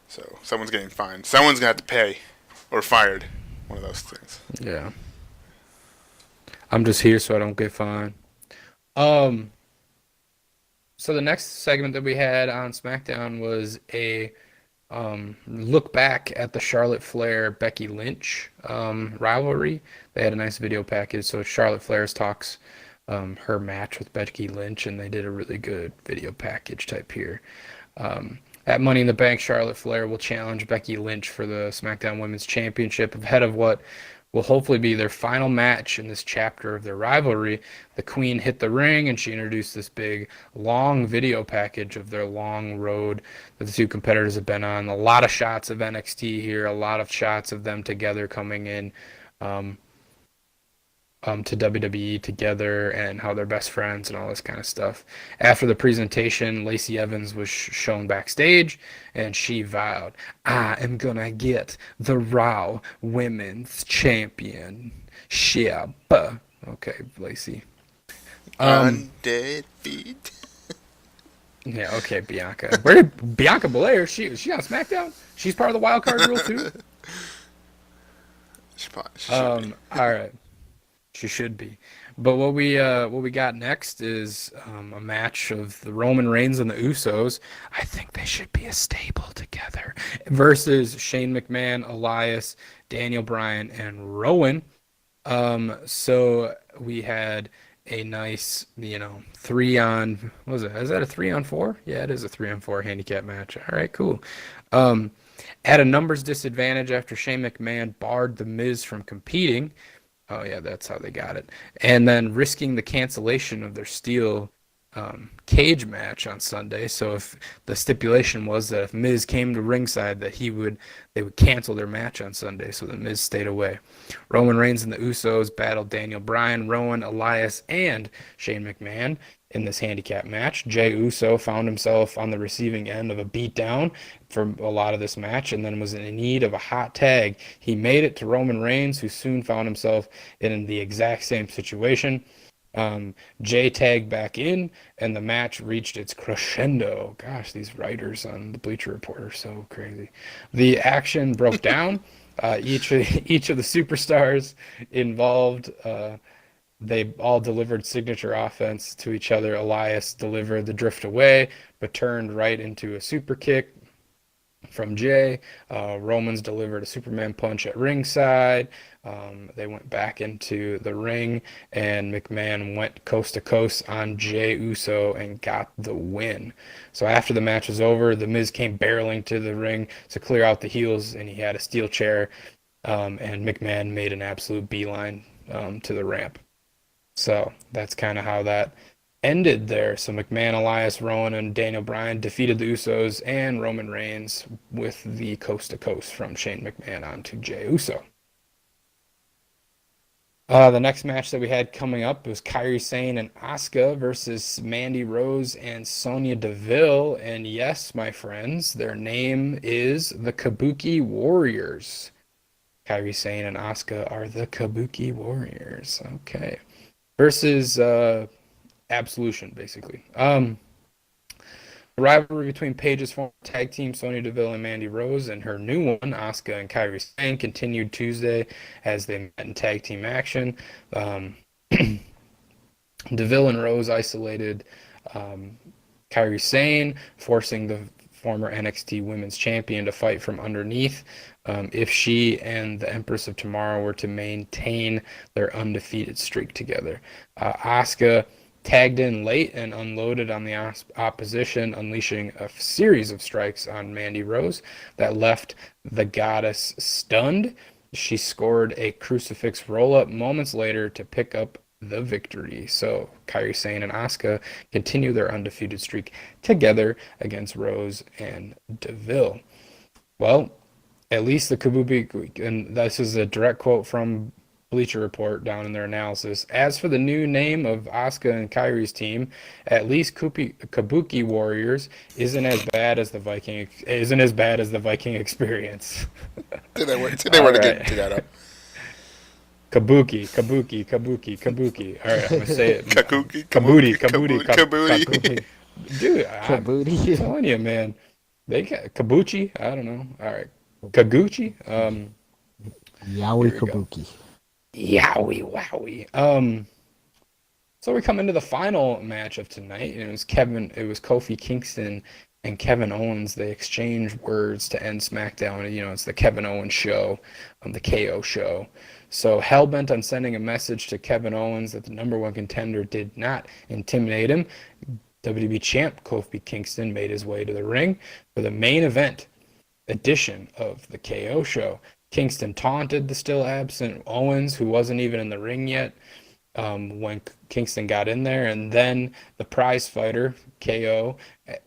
So someone's getting fined. Someone's gonna have to pay, or fired. One of those things. Yeah. I'm just here so I don't get fined. So the next segment that we had on SmackDown was a look back at the Charlotte Flair Becky Lynch rivalry. They had a nice video package. So Charlotte Flair's talks her match with Becky Lynch, and they did a really good video package type here. At Money in the Bank, Charlotte Flair will challenge Becky Lynch for the SmackDown Women's Championship ahead of what will hopefully be their final match in this chapter of their rivalry. The Queen hit the ring, and she introduced this big, long video package of their long road that the 2 competitors have been on. A lot of shots of NXT here, a lot of shots of them together coming in to WWE together and how they're best friends and all this kind of stuff. After the presentation, Lacey Evans was shown backstage, and she vowed, "I am gonna get the Raw Women's Championship." Okay, Lacey. Undefeated. Yeah, okay, Bianca. Where did Bianca Belair? She on SmackDown? She's part of the wild card rule too? She should be. All right. She should be. But what we got next is a match of the Roman Reigns and the Usos. I think they should be a stable together. Versus Shane McMahon, Elias, Daniel Bryan, and Rowan. So we had a nice, 3-on, what was it? Is that a 3-on-4? Yeah, it is a 3-on-4 handicap match. All right, cool. At a numbers disadvantage after Shane McMahon barred The Miz from competing. Oh, yeah, that's how they got it. And then risking the cancellation of their Steel cage match on Sunday. So if the stipulation was that if Miz came to ringside, that they would cancel their match on Sunday. So the Miz stayed away. Roman Reigns and the Usos battled Daniel Bryan, Rowan, Elias, and Shane McMahon in this handicap match. Jey Uso found himself on the receiving end of a beatdown for a lot of this match and then was in need of a hot tag. He made it to Roman Reigns, who soon found himself in the exact same situation. Jay tagged back in, and the match reached its crescendo. Gosh, these writers on the Bleacher Report are so crazy. The action broke down. Each of the superstars involved, they all delivered signature offense to each other. Elias delivered the drift away, but turned right into a super kick from Jay. Romans delivered a Superman punch at ringside. They went back into the ring, and McMahon went coast to coast on Jey Uso and got the win. So after the match was over, The Miz came barreling to the ring to clear out the heels, and he had a steel chair, and McMahon made an absolute beeline to the ramp. So that's kind of how that ended there. So McMahon, Elias, Rowan, and Daniel Bryan defeated the Usos and Roman Reigns with the coast to coast from Shane McMahon onto Jey Uso. The next match that we had coming up was Kairi Sane and Asuka versus Mandy Rose and Sonya Deville. And yes, my friends, their name is the Kabuki Warriors. Kairi Sane and Asuka are the Kabuki Warriors. Okay. Versus Absolution, basically. The rivalry between Paige's former tag team, Sonya Deville and Mandy Rose, and her new one, Asuka and Kairi Sane, continued Tuesday as they met in tag team action. Deville and Rose isolated Kairi Sane, forcing the former NXT Women's Champion to fight from underneath if she and the Empress of Tomorrow were to maintain their undefeated streak together. Asuka tagged in late and unloaded on the opposition, unleashing a series of strikes on Mandy Rose that left the goddess stunned. She scored a crucifix roll-up moments later to pick up the victory. So Kairi Sane and Asuka continue their undefeated streak together against Rose and Deville. Well, at least the Kabuki, and this is a direct quote from Bleacher Report down in their analysis. As for the new name of Asuka and Kairi's team, at least Kabuki Warriors isn't as bad as the Viking experience. They were to get that up. Kabuki. All right, I'm gonna say it. Kabuki. Dude, I'm telling you, man. They got Kabuchi. I don't know. All right, Kaguchi. Yowie Kabuki. Yowie wowie. So we come into the final match of tonight, and it was Kofi Kingston and Kevin Owens. They exchanged words to end SmackDown. You know, it's the Kevin Owens show, the KO show. So hell-bent on sending a message to Kevin Owens that the number one contender did not intimidate him, WWE champ Kofi Kingston made his way to the ring for the main event edition of the KO show. Kingston taunted the still absent Owens, who wasn't even in the ring yet when Kingston got in there, and then the prize fighter, KO,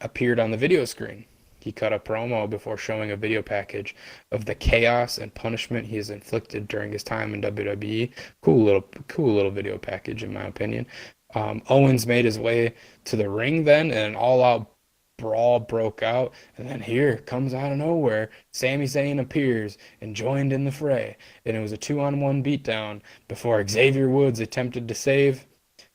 appeared on the video screen. He cut a promo before showing a video package of the chaos and punishment he has inflicted during his time in WWE. Cool little video package, in my opinion. Owens made his way to the ring then, and an all-out brawl broke out, and then here comes out of nowhere, Sami Zayn appears and joined in the fray, and it was a 2-on-1 beatdown before Xavier Woods attempted to save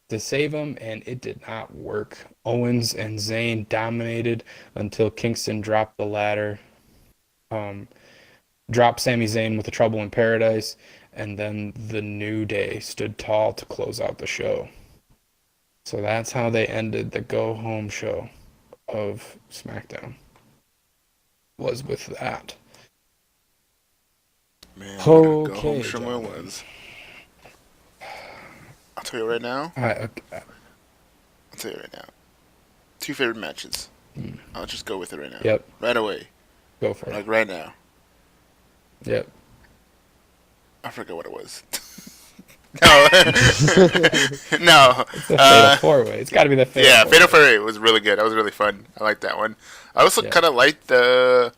him, and it did not work. Owens and Zayn dominated until Kingston dropped the ladder, dropped Sami Zayn with the Trouble in Paradise, and then the New Day stood tall to close out the show. So that's how they ended the go-home show of SmackDown, was with that. Man, Okay, go home somewhere was. I'll tell you right now. I'll tell you right now. 2 favorite matches. I'll just go with it right now. Yep. Right away. Go for it. Like right now. Yep. I forgot what it was. No, no. It's the Fatal 4-Way. It's got to be the Fatal Yeah, 4-Way. Fatal 4-Way was really good. That was really fun. I liked that one. I also Yeah. kind of liked the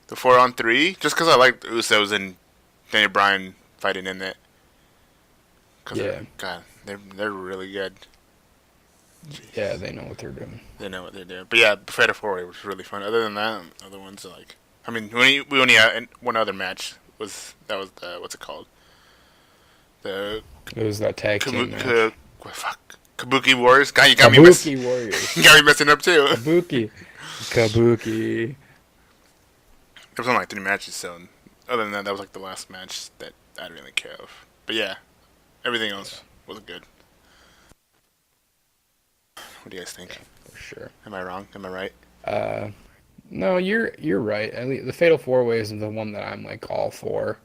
4-on-3, just because I liked Usos and Daniel Bryan fighting in it. Yeah. God, they're really good. Yeah, they know what they're doing. They know what they're doing. But yeah, Fatal 4-Way was really fun. Other than that, other ones like, I mean, we only had one other match. Was the what's it called? The It was that tag team match. Kabuki Wars. God, you got me messing. Kabuki Warriors. You got me messing up too. Kabuki. There was only like 3 matches, so other than that, that was like the last match that I didn't really care of. But yeah, everything else was good. What do you guys think? For sure. Am I wrong? Am I right? No, you're right. At least the Fatal 4-Way is the one that I'm like all for.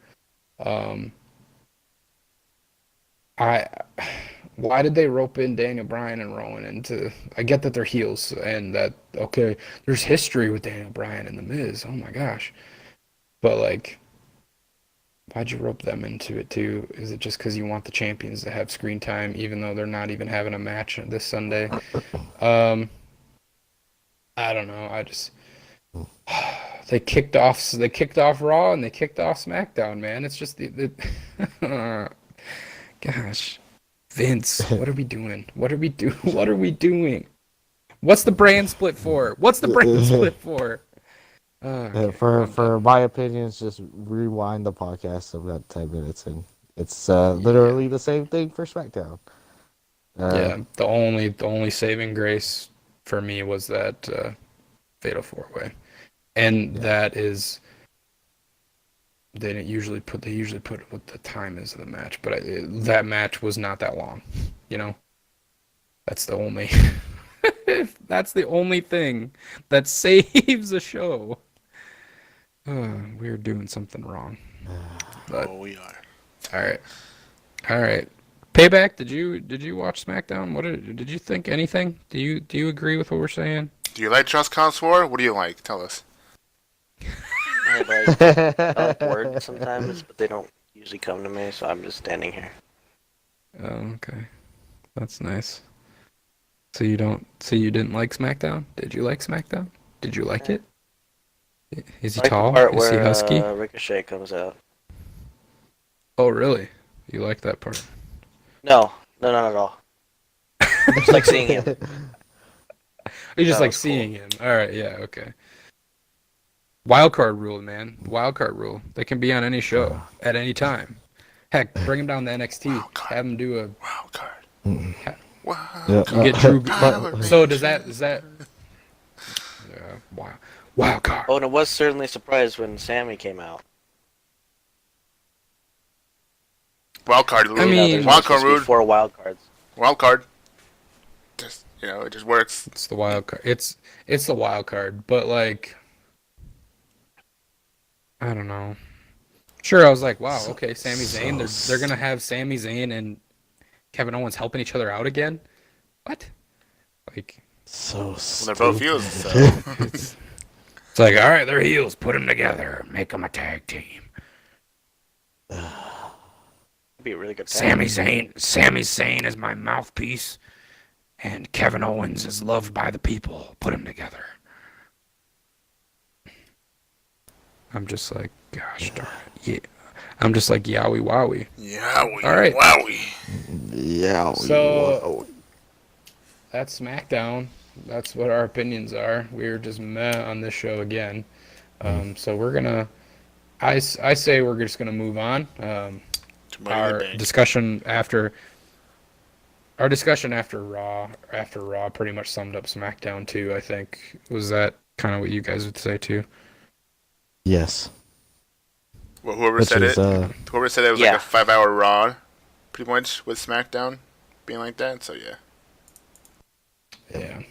Why did they rope in Daniel Bryan and Rowan into? I get that they're heels and that okay, there's history with Daniel Bryan and The Miz. Oh my gosh, but like, why'd you rope them into it too? Is it just because you want the champions to have screen time, even though they're not even having a match this Sunday? I don't know. I just they kicked off Raw and they kicked off SmackDown. Man, it's just the gosh. Vince, what are we doing? What are we doing? What's the brand split for? For my opinions, just rewind the podcast about 10 minutes and it's literally the same thing for SmackDown. Yeah, the only saving grace for me was that Fatal 4-Way, and that is they usually put what the time is of the match, but that match was not that long, you know. That's the only that's the only thing that saves a show. We're doing something wrong. But We are. all right. Payback. Did you watch SmackDown? Did you think anything? Do you agree with what we're saying? Do you like Just Cause 4? What do you like? Tell us. I like words sometimes, but they don't usually come to me, so I'm just standing here. Oh, okay. That's nice. So you didn't like SmackDown? Did you like SmackDown? Did you like it? Is he I like tall? the part Is he where husky? Ricochet comes out. Oh, really? You like that part? No, not at all. I just like seeing him. You just That like was seeing him. All right, yeah, okay. Wildcard rule, man. Wildcard rule. They can be on any show at any time. Heck, bring him down to NXT. Wildcard. Have him do a. Wild card. Yeah. You get Drew. So does that? Yeah. Wildcard. Oh, and it was certainly a surprise when Sammy came out. Wild card. I mean- There's wild card supposed to be rule. 4 wild cards. Wild card. Just it just works. It's the wild card. It's the wild card, but like, I don't know. Sure, I was like, wow, okay, Sami Zayn. They're gonna have Sami Zayn and Kevin Owens helping each other out again. What? Like, So Well, they're both heels. So. it's like, all right, they're heels. Put them together. Make them a tag team. It'd be a really good tag. Sami Zayn is my mouthpiece, and Kevin Owens is loved by the people. Put them together. I'm just like, gosh darn it. Yeah. I'm just like, yowie wowie. Yowie. All right. Wowie. Yeah. So that's SmackDown. That's what our opinions are. We're just meh on this show again. So we're gonna. I say we're just gonna move on. Our discussion after Raw pretty much summed up SmackDown too. I think was that kind of what you guys would say too. Yes. Well, whoever Which said is, it. Whoever said it was Yeah. like a 5-hour Raw, pretty much with SmackDown being like that. So yeah. Yeah.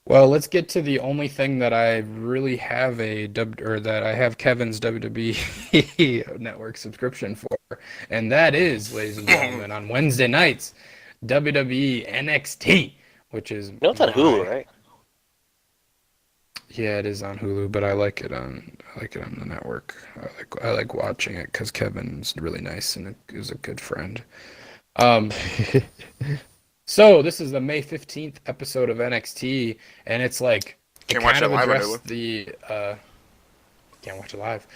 Well, let's get to the only thing that I really have that I have Kevin's WWE network subscription for, and that is, ladies and gentlemen, on Wednesday nights, WWE NXT, which is You know it's on Hulu, right? Yeah, it is on Hulu, but I like it on the network. I like watching it because Kevin's really nice and is a good friend. So this is the May 15th episode of NXT, and it's like it Can't watch kind it of live, addressed can't watch it live.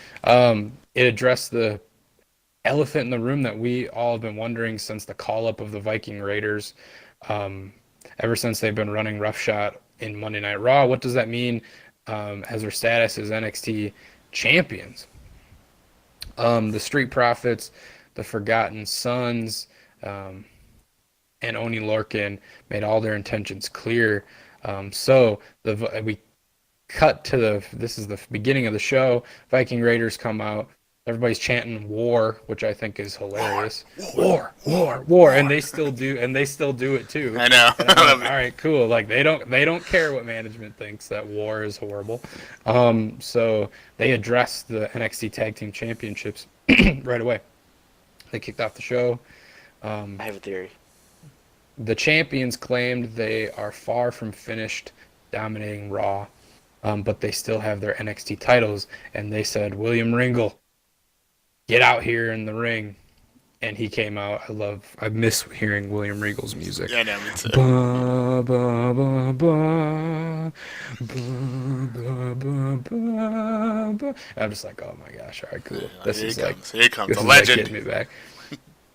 It addressed the elephant in the room that we all have been wondering since the call up of the Viking Raiders. Ever since they've been running roughshod in Monday Night Raw. What does that mean as their status as NXT champions? The Street Profits, the Forgotten Sons, and Oni Lorcan made all their intentions clear. So we cut to this is the beginning of the show. Viking Raiders come out. Everybody's chanting war, which I think is hilarious. War, and they still do it too. I know. And I'm like, all right, cool. Like they don't care what management thinks that war is horrible. So they addressed the NXT Tag Team Championships right away. They kicked off the show. I have a theory. The champions claimed they are far from finished dominating Raw, but they still have their NXT titles. And they said, William Regal, get out here in the ring. And he came out. I miss hearing William Regal's music. Yeah, no, me too. Ba, ba, ba, ba, ba, ba, ba, ba, ba. I'm just like, oh my gosh, all right, cool. This Here is he like, comes. Here comes this the is like legend. getting me back.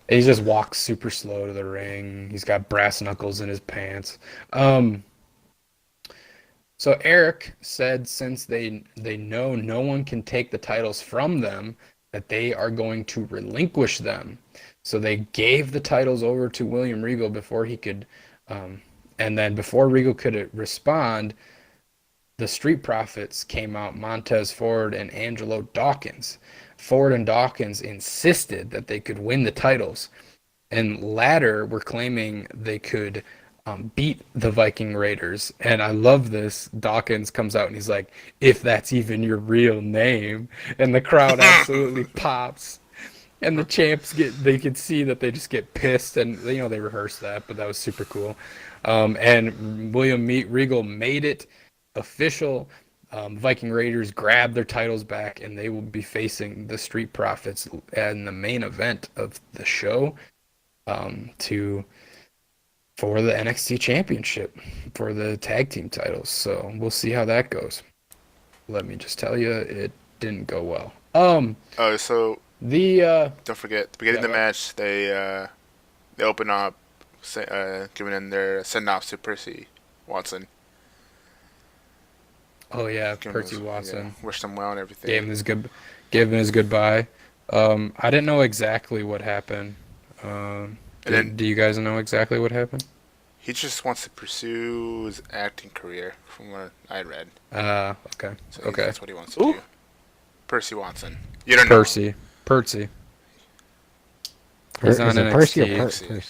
He just walks super slow to the ring. He's got brass knuckles in his pants. So Eric said since they know no one can take the titles from them, that they are going to relinquish them. So they gave the titles over to William Regal before he could, and then before Regal could respond, the Street Profits came out, Montez Ford and Angelo Dawkins. Ford and Dawkins insisted that they could win the titles, and latter were claiming they could beat the Viking Raiders. And I love this. Dawkins comes out and he's like, if that's even your real name. And the crowd absolutely pops. And the champs they could see that they just get pissed. And, they rehearsed that, but that was super cool. And William Regal made it official. Viking Raiders grabbed their titles back, and they will be facing the Street Profits in the main event of the show for the NXT Championship, for the tag team titles. So we'll see how that goes. Let me just tell you, it didn't go well. So don't forget, the beginning of the match, they open up, giving in their send-off to Percy Watson. Oh yeah, Percy Watson. Yeah, wish them well and everything. Gave him his goodbye. I didn't know exactly what happened. Do you guys know exactly what happened? He just wants to pursue his acting career, from what I read. Okay. So okay. That's what he wants to do. Percy Watson. You don't know. Percy. He's on NXT. Percy or Percy?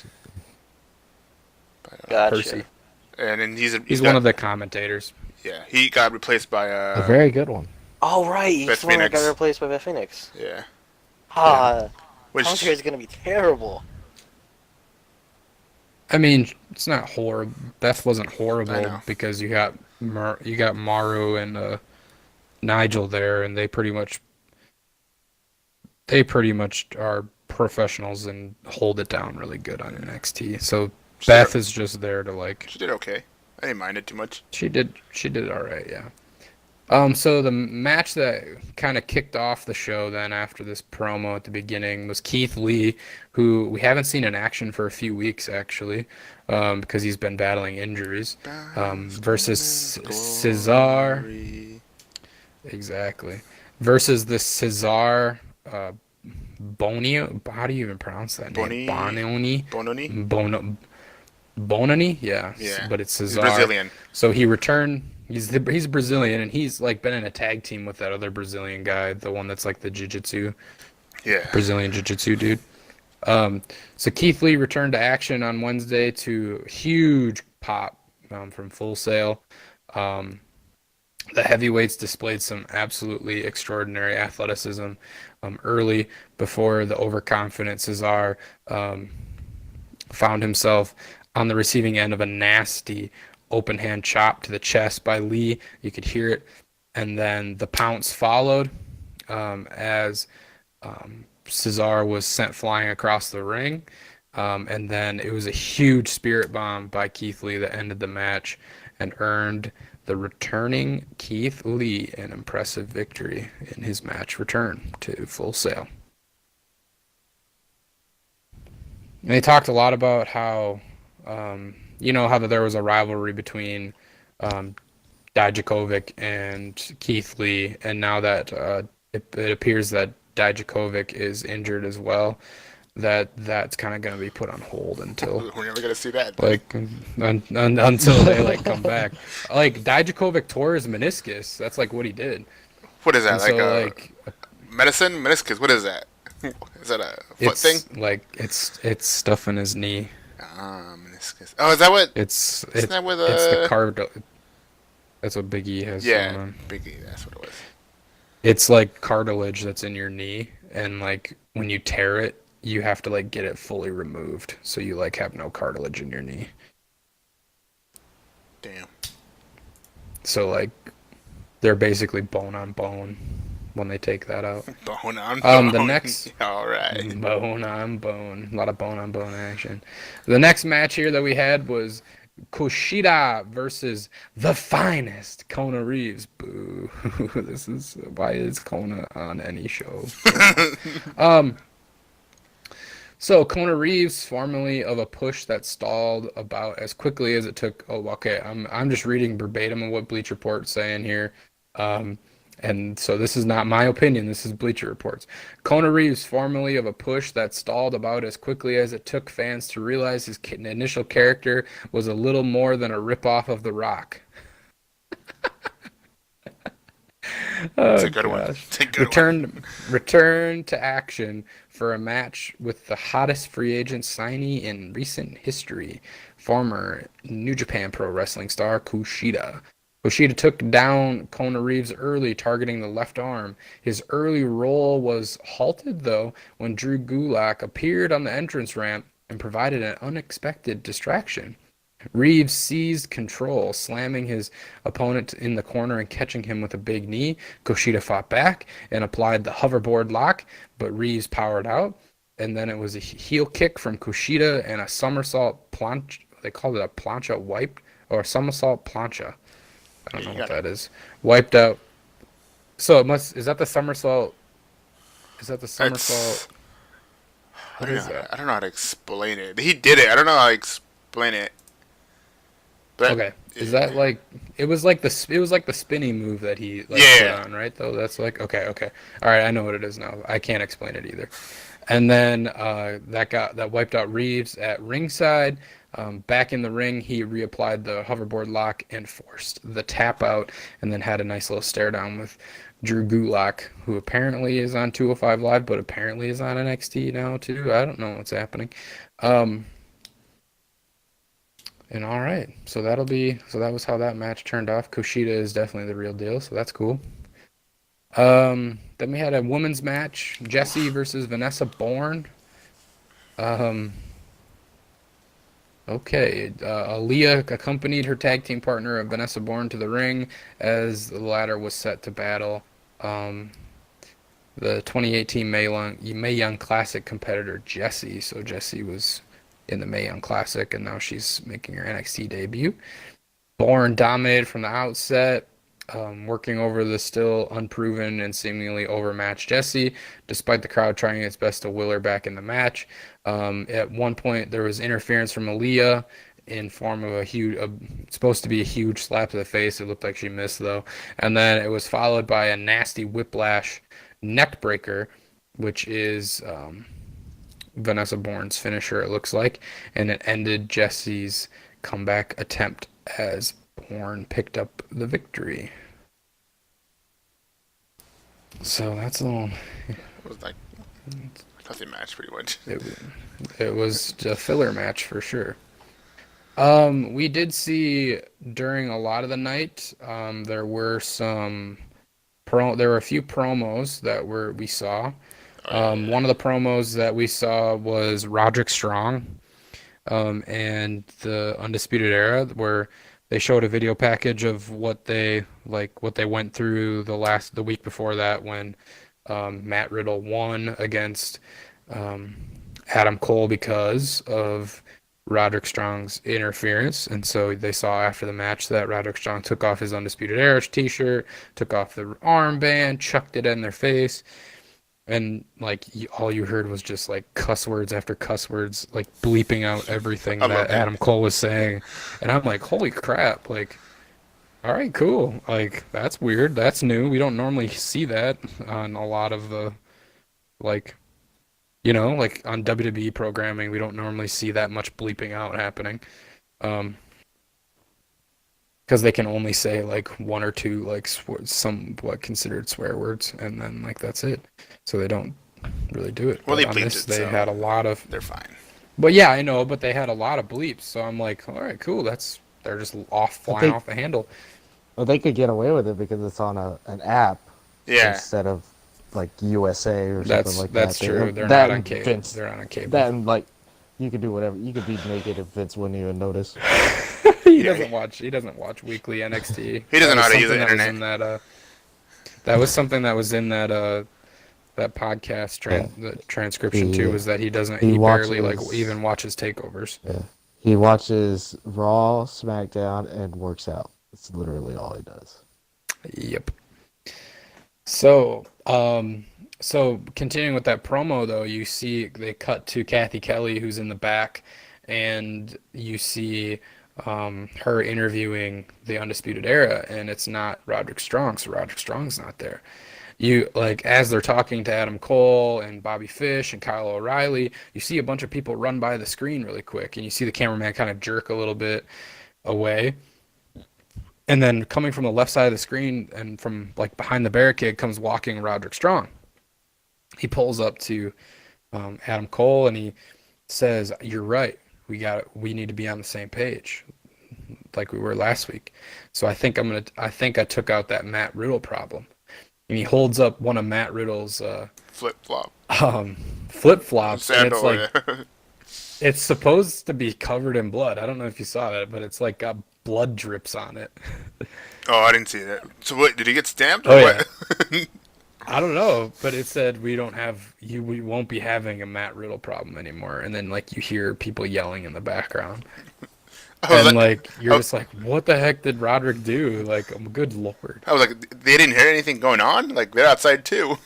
Gotcha. Percy. And then He's one of the commentators. Yeah, he got replaced by A very good one. Oh, right. He's Beth the one that Phoenix. got replaced by Beth Phoenix. Yeah. Which Commentary's going to be terrible. I mean, it's not horrible. Beth wasn't I horrible know. because you got Maru and Nigel there, and they pretty much are professionals and hold it down really good on NXT. So Beth is just there to like. she did okay. I didn't mind it too much. She did all right, yeah. So the match that kind of kicked off the show then after this promo at the beginning was Keith Lee, who we haven't seen in action for a few weeks actually, because he's been battling injuries, versus Cesar. Exactly. Versus the Cesar Bonio. How do you even pronounce that name? Bononi? Bononi? Yeah. Yeah. But it's Cesar. He's Brazilian. So he returned. He's Brazilian, and he's like been in a tag team with that other Brazilian guy, the one that's like the jiu-jitsu, Brazilian jiu-jitsu dude. So Keith Lee returned to action on Wednesday to huge pop from Full Sail. The heavyweights displayed some absolutely extraordinary athleticism early before the overconfident Cesar found himself on the receiving end of a nasty open hand chop to the chest by Lee. You could hear it and then the pounce followed as Cesar was sent flying across the ring. And then it was a huge spirit bomb by Keith Lee that ended the match and earned the returning Keith Lee an impressive victory in his match return to Full Sail. And they talked a lot about how, how there was a rivalry between Dijakovic and Keith Lee, and now that it appears that Dijakovic is injured as well, that's kind of going to be put on hold until We're never gonna see that. until they like come back. Like Dijakovic tore his meniscus. That's like what he did. What is that? And Like so medicine? Meniscus? What is that? Is that a foot thing? like it's stuff in his knee. Meniscus. Oh, is that what? Isn't that with it's the cartilage. That's what Big E has going Yeah, on. Biggie. That's what it was. It's like cartilage that's in your knee, and like when you tear it, you have to like get it fully removed, so you like have no cartilage in your knee. Damn. So like they're basically bone on bone when they take that out. Bone on bone. The next All right. bone on bone, a lot of bone on bone action. The next match here that we had was Kushida versus the finest Kona Reeves. Boo! This is why is Kona on any show? So Kona Reeves, formerly of a push that stalled about as quickly as it took. Oh, okay. I'm just reading verbatim of what Bleacher Report's saying here. And so this is not my opinion. This is Bleacher Report's. Kona Reeves, formerly of a push that stalled about as quickly as it took fans to realize his initial character was a little more than a ripoff of The Rock. It's a good one. It's a good one. Return to action for a match with the hottest free agent signee in recent history, former New Japan Pro Wrestling star Kushida. Kushida took down Kona Reeves early, targeting the left arm. His early roll was halted, though, when Drew Gulak appeared on the entrance ramp and provided an unexpected distraction. Reeves seized control, slamming his opponent in the corner and catching him with a big knee. Kushida fought back and applied the hoverboard lock, but Reeves powered out. And then it was a heel kick from Kushida and a somersault plancha. They called it a plancha wipe or a somersault plancha. I don't know what that is. Wiped out. So it must. Is that the somersault? Is that the somersault? What is that? I don't know how to explain it. He did it. I don't know how to explain it. But Okay. Is that like? It was like the spinning move that he put on, right? Though that's like okay. All right, I know what it is now. I can't explain it either. And then that wiped out Reeves at ringside. Back in the ring, he reapplied the hoverboard lock and forced the tap out, and then had a nice little stare down with Drew Gulak, who apparently is on 205 Live, but apparently is on NXT now too. I don't know what's happening. And all right, so that was how that match turned off. Kushida is definitely the real deal, so that's cool. Then we had a women's match, Jessie versus Vanessa Bourne. Okay, Aaliyah accompanied her tag team partner Vanessa Bourne to the ring as the latter was set to battle the 2018 Mae Young Classic competitor Jessie. So Jessie was in the Mae Young Classic, and now she's making her NXT debut. Bourne dominated from the outset, working over the still unproven and seemingly overmatched Jessie, despite the crowd trying its best to will her back in the match. At one point, there was interference from Aaliyah in form of supposed to be a huge slap to the face. It looked like she missed, though. And then it was followed by a nasty whiplash neck breaker, which is Vanessa Bourne's finisher, it looks like. And it ended Jessie's comeback attempt as Bourne picked up the victory. So that's a little... It was like nothing match, pretty much. It was a filler match for sure. We did see during a lot of the night, there were a few promos that we saw. One of the promos that we saw was Roderick Strong and the Undisputed Era, where they showed a video package of what they went through the week before that when Matt Riddle won against um, Adam Cole because of Roderick Strong's interference. And so they saw after the match that Roderick Strong took off his Undisputed Era t-shirt, took off the armband, chucked it in their face. And like all you heard was just like cuss words after cuss words, like bleeping out everything that Adam Cole was saying. And I'm like, holy crap, like, all right, cool. Like, that's weird. That's new. We don't normally see that on a lot of the, like, like on WWE programming, we don't normally see that much bleeping out happening. Because they can only say like one or two like somewhat considered swear words, and then like that's it. So they don't really do it. Well, but they on bleeped this, it, they so had a lot of. they're fine. But yeah, I know. But they had a lot of bleeps, so I'm like, all right, cool. They're just flying off the handle. Well, they could get away with it because it's on an app instead of like USA or something like that. That's true. They're not on cable. They're not on cable. That and like you could do whatever. You could be naked if Vince wouldn't even notice. He doesn't watch weekly NXT. He doesn't know how to use the internet. That was something that was in that podcast the transcription too, was that he barely like even watches takeovers. Yeah. He watches Raw, SmackDown, and works out. That's literally all he does. Yep. So continuing with that promo though, you see they cut to Kathy Kelly, who's in the back, and you see her interviewing the Undisputed Era, and it's not Roderick Strong, so Roderick Strong's not there. You like as they're talking to Adam Cole and Bobby Fish and Kyle O'Reilly, you see a bunch of people run by the screen really quick, and you see the cameraman kind of jerk a little bit away. And then coming from the left side of the screen and from like behind the barricade comes walking Roderick Strong. He pulls up to Adam Cole and he says, "You're right. We need to be on the same page, like we were last week." So I think I took out that Matt Riddle problem. And he holds up one of Matt Riddle's flip-flops. And it's like it's supposed to be covered in blood. I don't know if you saw that, but it's like got blood drips on it. Oh, I didn't see that. So what, did he get stamped or what? Yeah. I don't know, but it said we won't be having a Matt Riddle problem anymore. And then like you hear people yelling in the background. And like you're just like, what the heck did Roderick do? Like, good lord. I was like, they didn't hear anything going on? Like, they're outside too.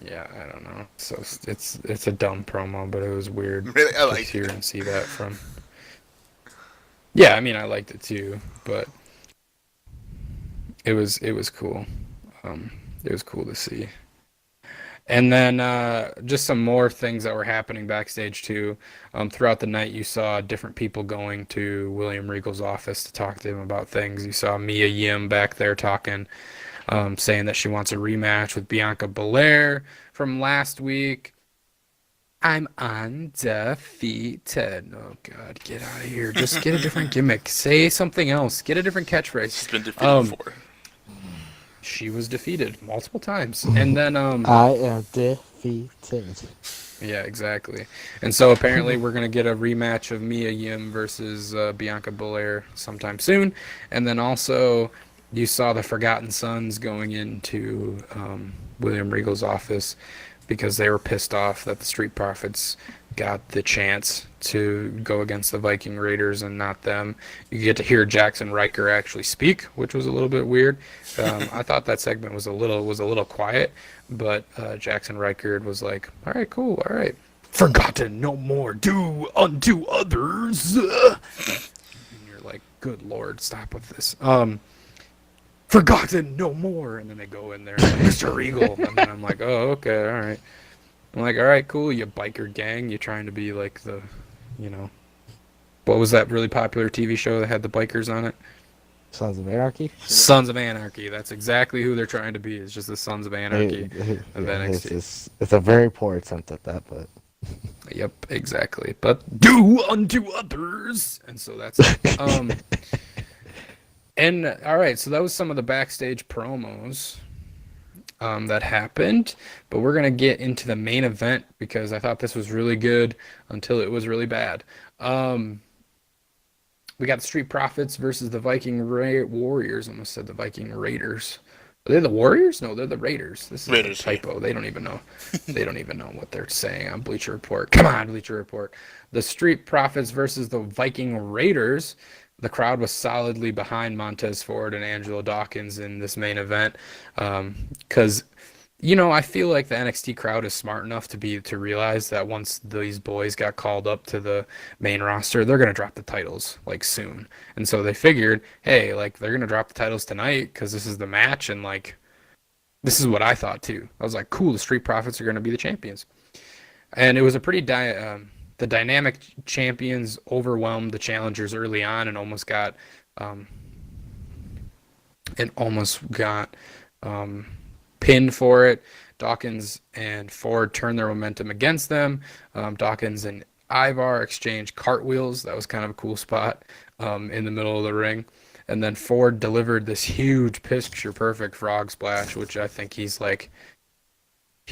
Yeah, I don't know. So it's a dumb promo, but it was weird Really, I to liked hear it. and see that from. Yeah, I mean, I liked it too, but it was cool. It was cool to see. And then just some more things that were happening backstage too. Throughout the night, you saw different people going to William Regal's office to talk to him about things. You saw Mia Yim back there talking, saying that she wants a rematch with Bianca Belair from last week. I'm undefeated. Oh, God, get out of here. Just get a different gimmick. Say something else. Get a different catchphrase. She's been defeated before. She was defeated multiple times. And then I am defeated. Yeah, exactly. And so apparently we're going to get a rematch of Mia Yim versus Bianca Belair sometime soon. And then also you saw the Forgotten Sons going into William Regal's office because they were pissed off that the Street Profits got the chance to go against the Viking Raiders and not them. You get to hear Jackson Riker actually speak, which was a little bit weird. I thought that segment was a little quiet, but Jackson Riker was like, "All right, cool, all right. Forgotten no more, do unto others." And you're like, "Good Lord, stop with this." Forgotten no more, and then they go in there, and Mr. Regal, and then I'm like, "Oh, okay, all right." I'm like, all right, cool, you biker gang. You trying to be like the, what was that really popular TV show that had the bikers on it? Sons of Anarchy? Sons of Anarchy. That's exactly who they're trying to be. It's just the Sons of Anarchy of NXT. It's a very poor attempt at that, but... Yep, exactly. But do unto others! And so that's it. And, all right, so that was some of the backstage promos. That happened, but we're going to get into the main event because I thought this was really good until it was really bad. we got the Street Profits versus the Viking Warriors. Almost said the Viking Raiders. Are they the Warriors? No, they're the Raiders. This is Raiders, a typo. They don't even know. They don't even know what they're saying on Bleacher Report. Come on, Bleacher Report. The Street Profits versus the Viking Raiders. The crowd was solidly behind Montez Ford and Angelo Dawkins in this main event, because I feel like the NXT crowd is smart enough to realize that once these boys got called up to the main roster, they're gonna drop the titles like soon. And so they figured, hey, like they're gonna drop the titles tonight because this is the match, and like this is what I thought too. I was like, cool, the Street Profits are gonna be the champions, and it was a pretty the dynamic champions overwhelmed the challengers early on and almost got pinned for it. Dawkins and Ford turned their momentum against them. Dawkins and Ivar exchanged cartwheels. That was kind of a cool spot in the middle of the ring. And then Ford delivered this huge picture-perfect frog splash, which I think he's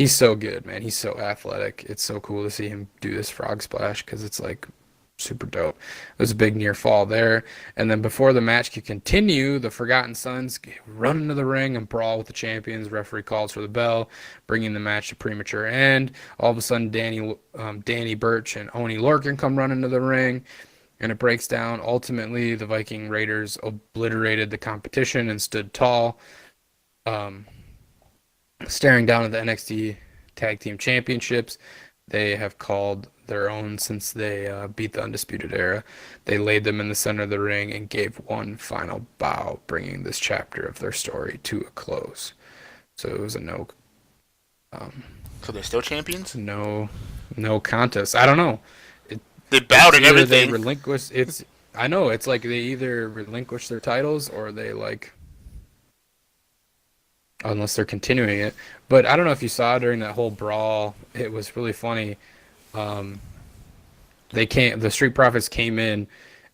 so good, man. He's so athletic. It's so cool to see him do this frog splash because it's like super dope. It was a big near fall there. And then before the match could continue, the Forgotten Sons run into the ring and brawl with the champions. Referee calls for the bell, bringing the match to premature end. All of a sudden, Danny Burch and Oni Lorcan come running into the ring, and it breaks down. Ultimately, the Viking Raiders obliterated the competition and stood tall, staring down at the NXT Tag Team Championships. They have called their own since they beat the Undisputed Era. They laid them in the center of the ring and gave one final bow, bringing this chapter of their story to a close. So it was a no. So they're still champions? No contest. I don't know. They bowed and everything. They relinquish. I know. It's like they either relinquish their titles or they like. Unless they're continuing it. But I don't know if you saw during that whole brawl, it was really funny. The Street Profits came in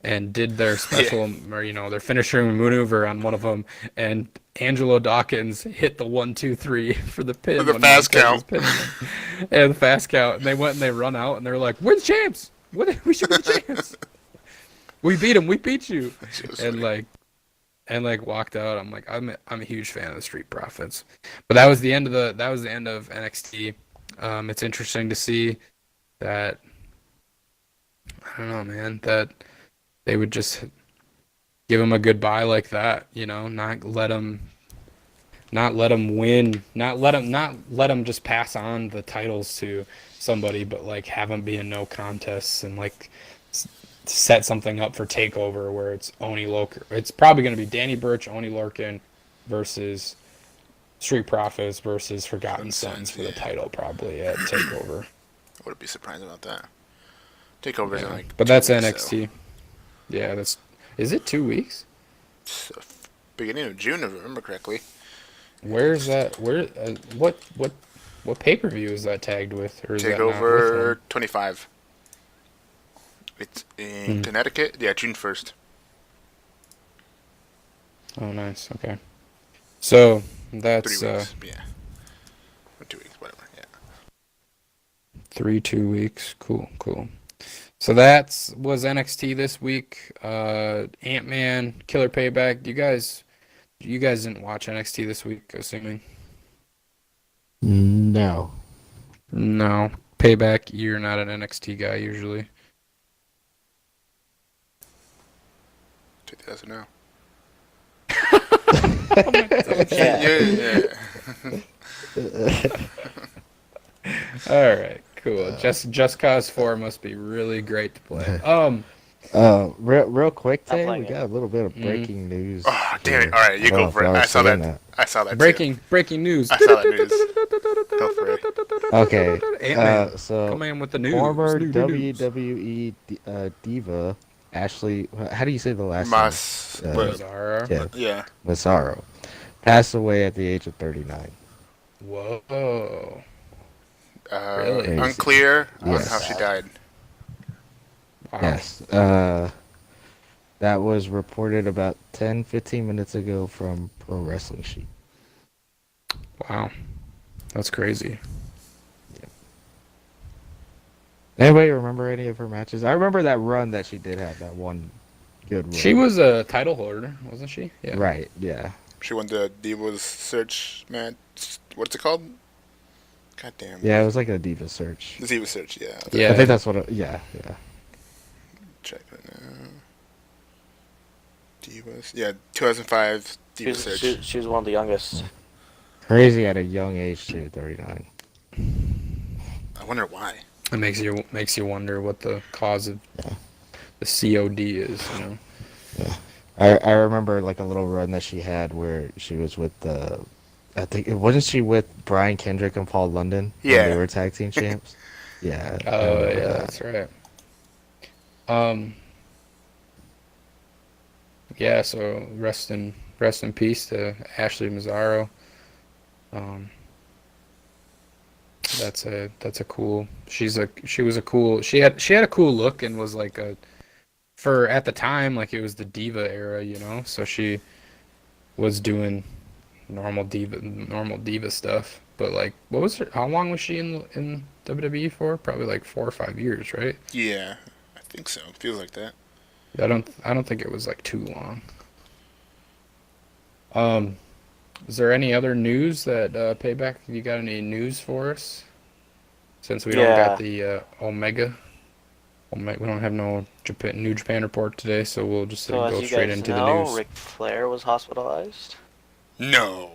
and did their special, or their finishing maneuver on one of them, and Angelo Dawkins hit the 1, 2, 3 for the pin. For the fast count. And the fast count. And they went and they run out and they're like, "We're the champs. We should be the champs. We beat them. We beat you." And walked out. I'm like, I'm a huge fan of the Street Profits. But that was the end of NXT. It's interesting to see that, I don't know, man, that they would just give him a goodbye like that, not let him win, not let him just pass on the titles to somebody, but like have him be in no contests and like set something up for TakeOver where it's Oni Lorcan. It's probably going to be Danny Burch, Oni Lorcan versus Street Profits versus Forgotten Sons for the title probably at TakeOver. I wouldn't be surprised about that. TakeOver's in like but that's 2 weeks, NXT. So. Yeah, is it 2 weeks? It's beginning of June, if I remember correctly. Where's that? What pay-per-view is that tagged with? Or is TakeOver 25. It's in Connecticut. Yeah, June 1st. Oh, nice. Okay. So that's 3 weeks. Yeah. Or 2 weeks, whatever. Yeah. 2 weeks. Cool. So that was NXT this week. Ant-Man, Killer Payback. You guys didn't watch NXT this week, assuming? No. Payback. You're not an NXT guy usually. Take that as a no. All right, cool. Just Cause 4 must be really great to play. Real quick, Tay, we got a little bit of breaking news. Oh, damn it! All right, you go for it. I saw that. Breaking news. I saw that news. Go for it. Okay. So come in with the news. Former WWE diva Ashley, how do you say the last name? Massaro. Yeah. Massaro passed away at the age of 39. Whoa. Really? Unclear on how she died. Wow. Yes. That was reported about 10-15 minutes ago from Pro Wrestling Sheet. Wow. That's crazy. Yeah. Anybody remember any of her matches? I remember that run that she did have, that one Good work. She was a title holder, wasn't she? Yeah. Right, yeah. She won the Divas Search match. What's it called? God damn. Yeah, it was like a diva search. The Divas Search, yeah. Yeah. I think that's what yeah. Check it now. Divas. Yeah, 2005 Divas Search. She was one of the youngest. Crazy at a young age too, 39. I wonder why. It makes you wonder what the cause of the COD is, you know. I remember like a little run that she had where she was with I think wasn't she with Brian Kendrick and Paul London? Yeah. When they were tag team champs. Yeah. I Oh remember yeah, that. that's right. Yeah, so rest in peace to Ashley Mazzaro. That's a cool. She had a cool look and was like for at the time, like it was the diva era, you know. So she was doing normal diva stuff. But like, how long was she in WWE for? Probably like 4 or 5 years, right? Yeah, I think so. Feels like that. I don't think it was like too long. Is there any other news that Payback? Have you got any news for us? Since we don't got the Omega, we don't have no New Japan report today, so we'll just So go as you straight guys into know, the news. Ric Flair was hospitalized. No.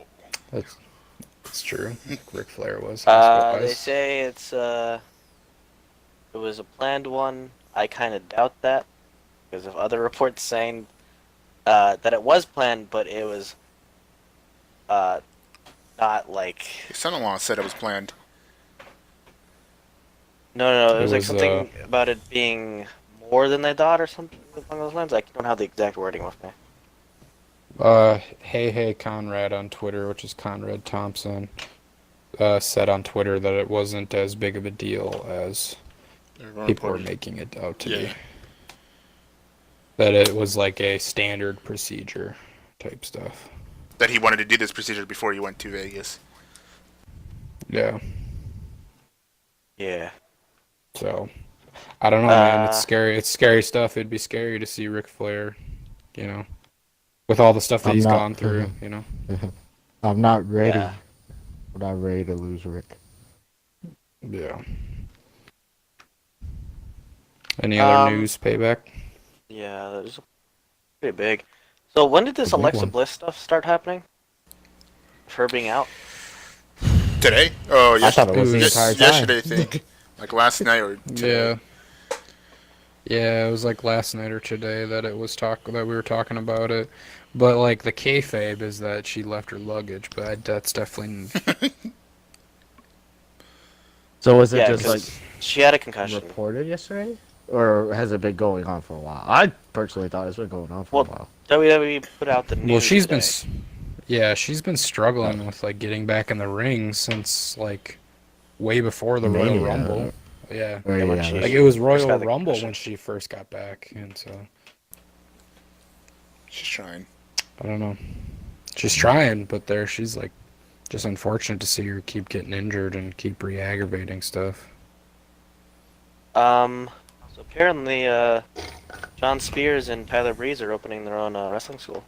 That's true. Ric Flair was They hospitalized. say it was a planned one. I kind of doubt that because of other reports saying that it was planned, but it was not like. His son-in-law said it was planned. No. It was like was, something about it being more than they thought or something along those lines. I don't have the exact wording with me. Hey Conrad on Twitter, which is Conrad Thompson, said on Twitter that it wasn't as big of a deal as people were making it out to be. That it was like a standard procedure type stuff. That he wanted to do this procedure before he went to Vegas. Yeah. Yeah. So, I don't know, man. It's scary. It's scary stuff. It'd be scary to see Ric Flair, you know, with all the stuff that he's gone through, you know. I'm not ready. Yeah. I'm not ready to lose Rick. Yeah. Any other news, Payback? Yeah, that was pretty big. So when did this The big Alexa one. Bliss stuff start happening? Of her being out? Today? Oh, I thought it was the Yes- entire time. yesterday, I think. Like last night or today. Yeah. Yeah, it was like last night or today that it was that we were talking about it. But like the kayfabe is that she left her luggage, but that's definitely So was it Yeah, just 'cause like she had a concussion. reported yesterday? Or has it been going on for a while? I personally thought it's been going on for a while. WWE put out the news. well, she's today. she's been struggling with like getting back in the ring since like way before the Mania. Royal Rumble. Yeah. Or, when yeah, she- Like it was First Royal got the Rumble concussion. when she first got back, and so She's trying. I don't know. She's trying, but she's like just unfortunate to see her keep getting injured and keep re-aggravating stuff. So apparently, John Spears and Tyler Breeze are opening their own wrestling school.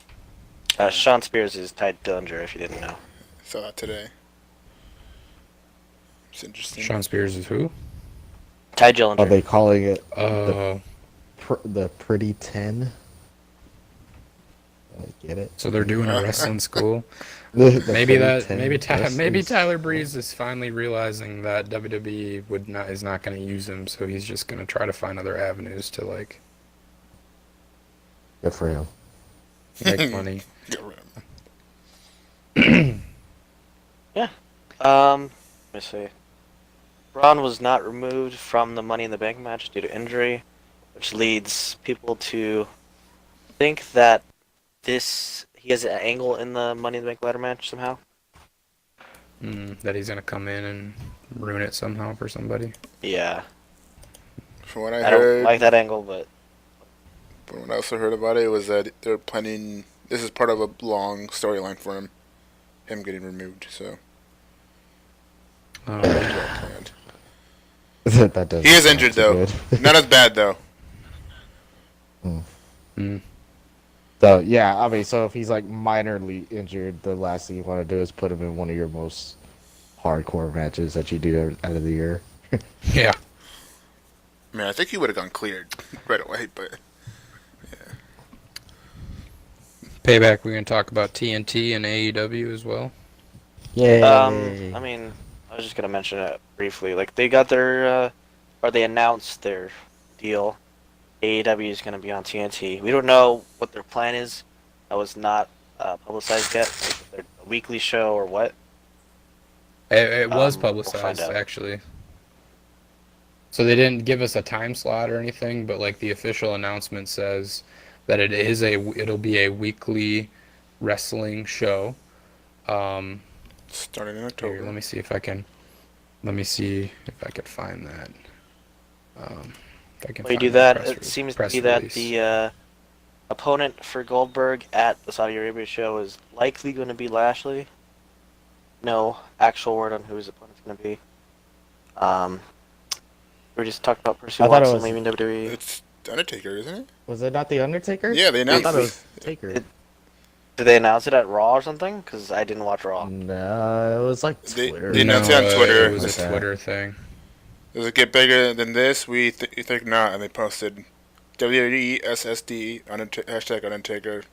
Sean Spears is Ty Dillinger, if you didn't know. Saw that today. It's interesting. Sean Spears is who? Ty Dillinger. Are they calling it Uh, the Pretty 10? I get it. so they're doing a wrestling school. The Maybe Pretty 10 maybe wrestlers. Tyler Breeze is finally realizing that WWE is not going to use him, so he's just going to try to find other avenues to like Good for him. make money. Let me see. Braun was not removed from the Money in the Bank match due to injury, which leads people to think that he has an angle in the Money in the Bank ladder match somehow. That he's going to come in and ruin it somehow for somebody. Yeah. From what I I don't heard, like that angle, but from what I also heard about it, was that they're planning. This is part of a long storyline for him getting removed. So Um, well planned. That does He is injured though. good. Not as bad though. So yeah, I mean, so if he's like minorly injured, the last thing you want to do is put him in one of your most hardcore matches that you do out of the year. Yeah. I mean, I think he would have gone cleared right away, but Payback, we're going to talk about TNT and AEW as well. Yay! I mean, I was just gonna mention it briefly. Like they got their, or they announced their deal. AEW is gonna be on TNT. We don't know what their plan is. That was not publicized yet. Like if they're a weekly show or what. It was We'll find publicized, out. actually. So they didn't give us a time slot or anything, but like the official announcement says that it'll be a weekly wrestling show. starting in Here, October. let me see if I can find that. If I can When you find do the that, press it seems to press be that release. the opponent for Goldberg at the Saudi Arabia show is likely going to be Lashley. No actual word on who his opponent's going to be. We just talked about Percy I thought it Watson was- leaving WWE. It's Undertaker, isn't it? Was it not the Undertaker? Yeah, they I announced thought it it. was Taker. Did they announce it at Raw or something? Because I didn't watch Raw. No, it was like They- Twitter. they announced it on Twitter. It was a Like that. Twitter thing. Does it get bigger than this? We think not, and they posted WWE SSD hashtag Undertaker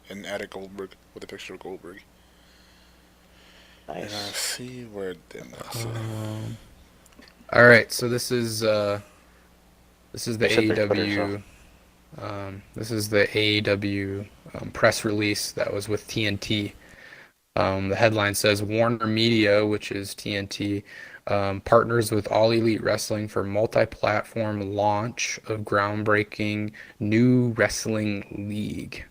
and added Goldberg with a picture of Goldberg. And I Nice. see where it did not say. All right, so this is the Except their Twitter AEW. This is the AEW press release that was with TNT. The headline says Warner Media, which is TNT, partners with All Elite Wrestling for multi-platform launch of groundbreaking new wrestling league.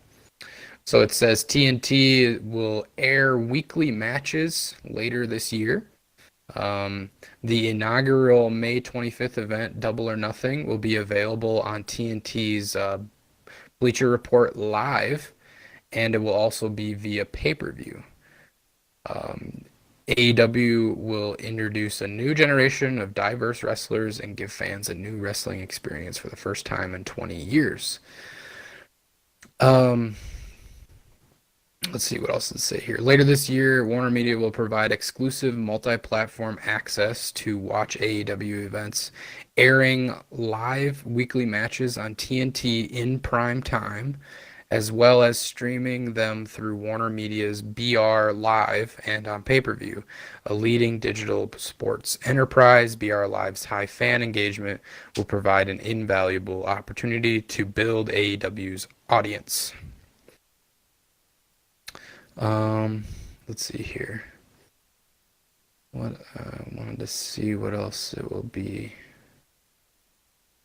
So it says TNT will air weekly matches later this year. The inaugural May 25th event, Double or Nothing, will be available on TNT's Bleacher Report Live, and it will also be via pay-per-view. AEW will introduce a new generation of diverse wrestlers and give fans a new wrestling experience for the first time in 20 years. Let's see what else to say here. Later this year, Warner Media will provide exclusive multi-platform access to watch AEW events, airing live weekly matches on TNT in prime time, as well as streaming them through Warner Media's BR Live and on pay-per-view, a leading digital sports enterprise. BR Live's high fan engagement will provide an invaluable opportunity to build AEW's audience. Let's see here. What I wanted to see what else it will be.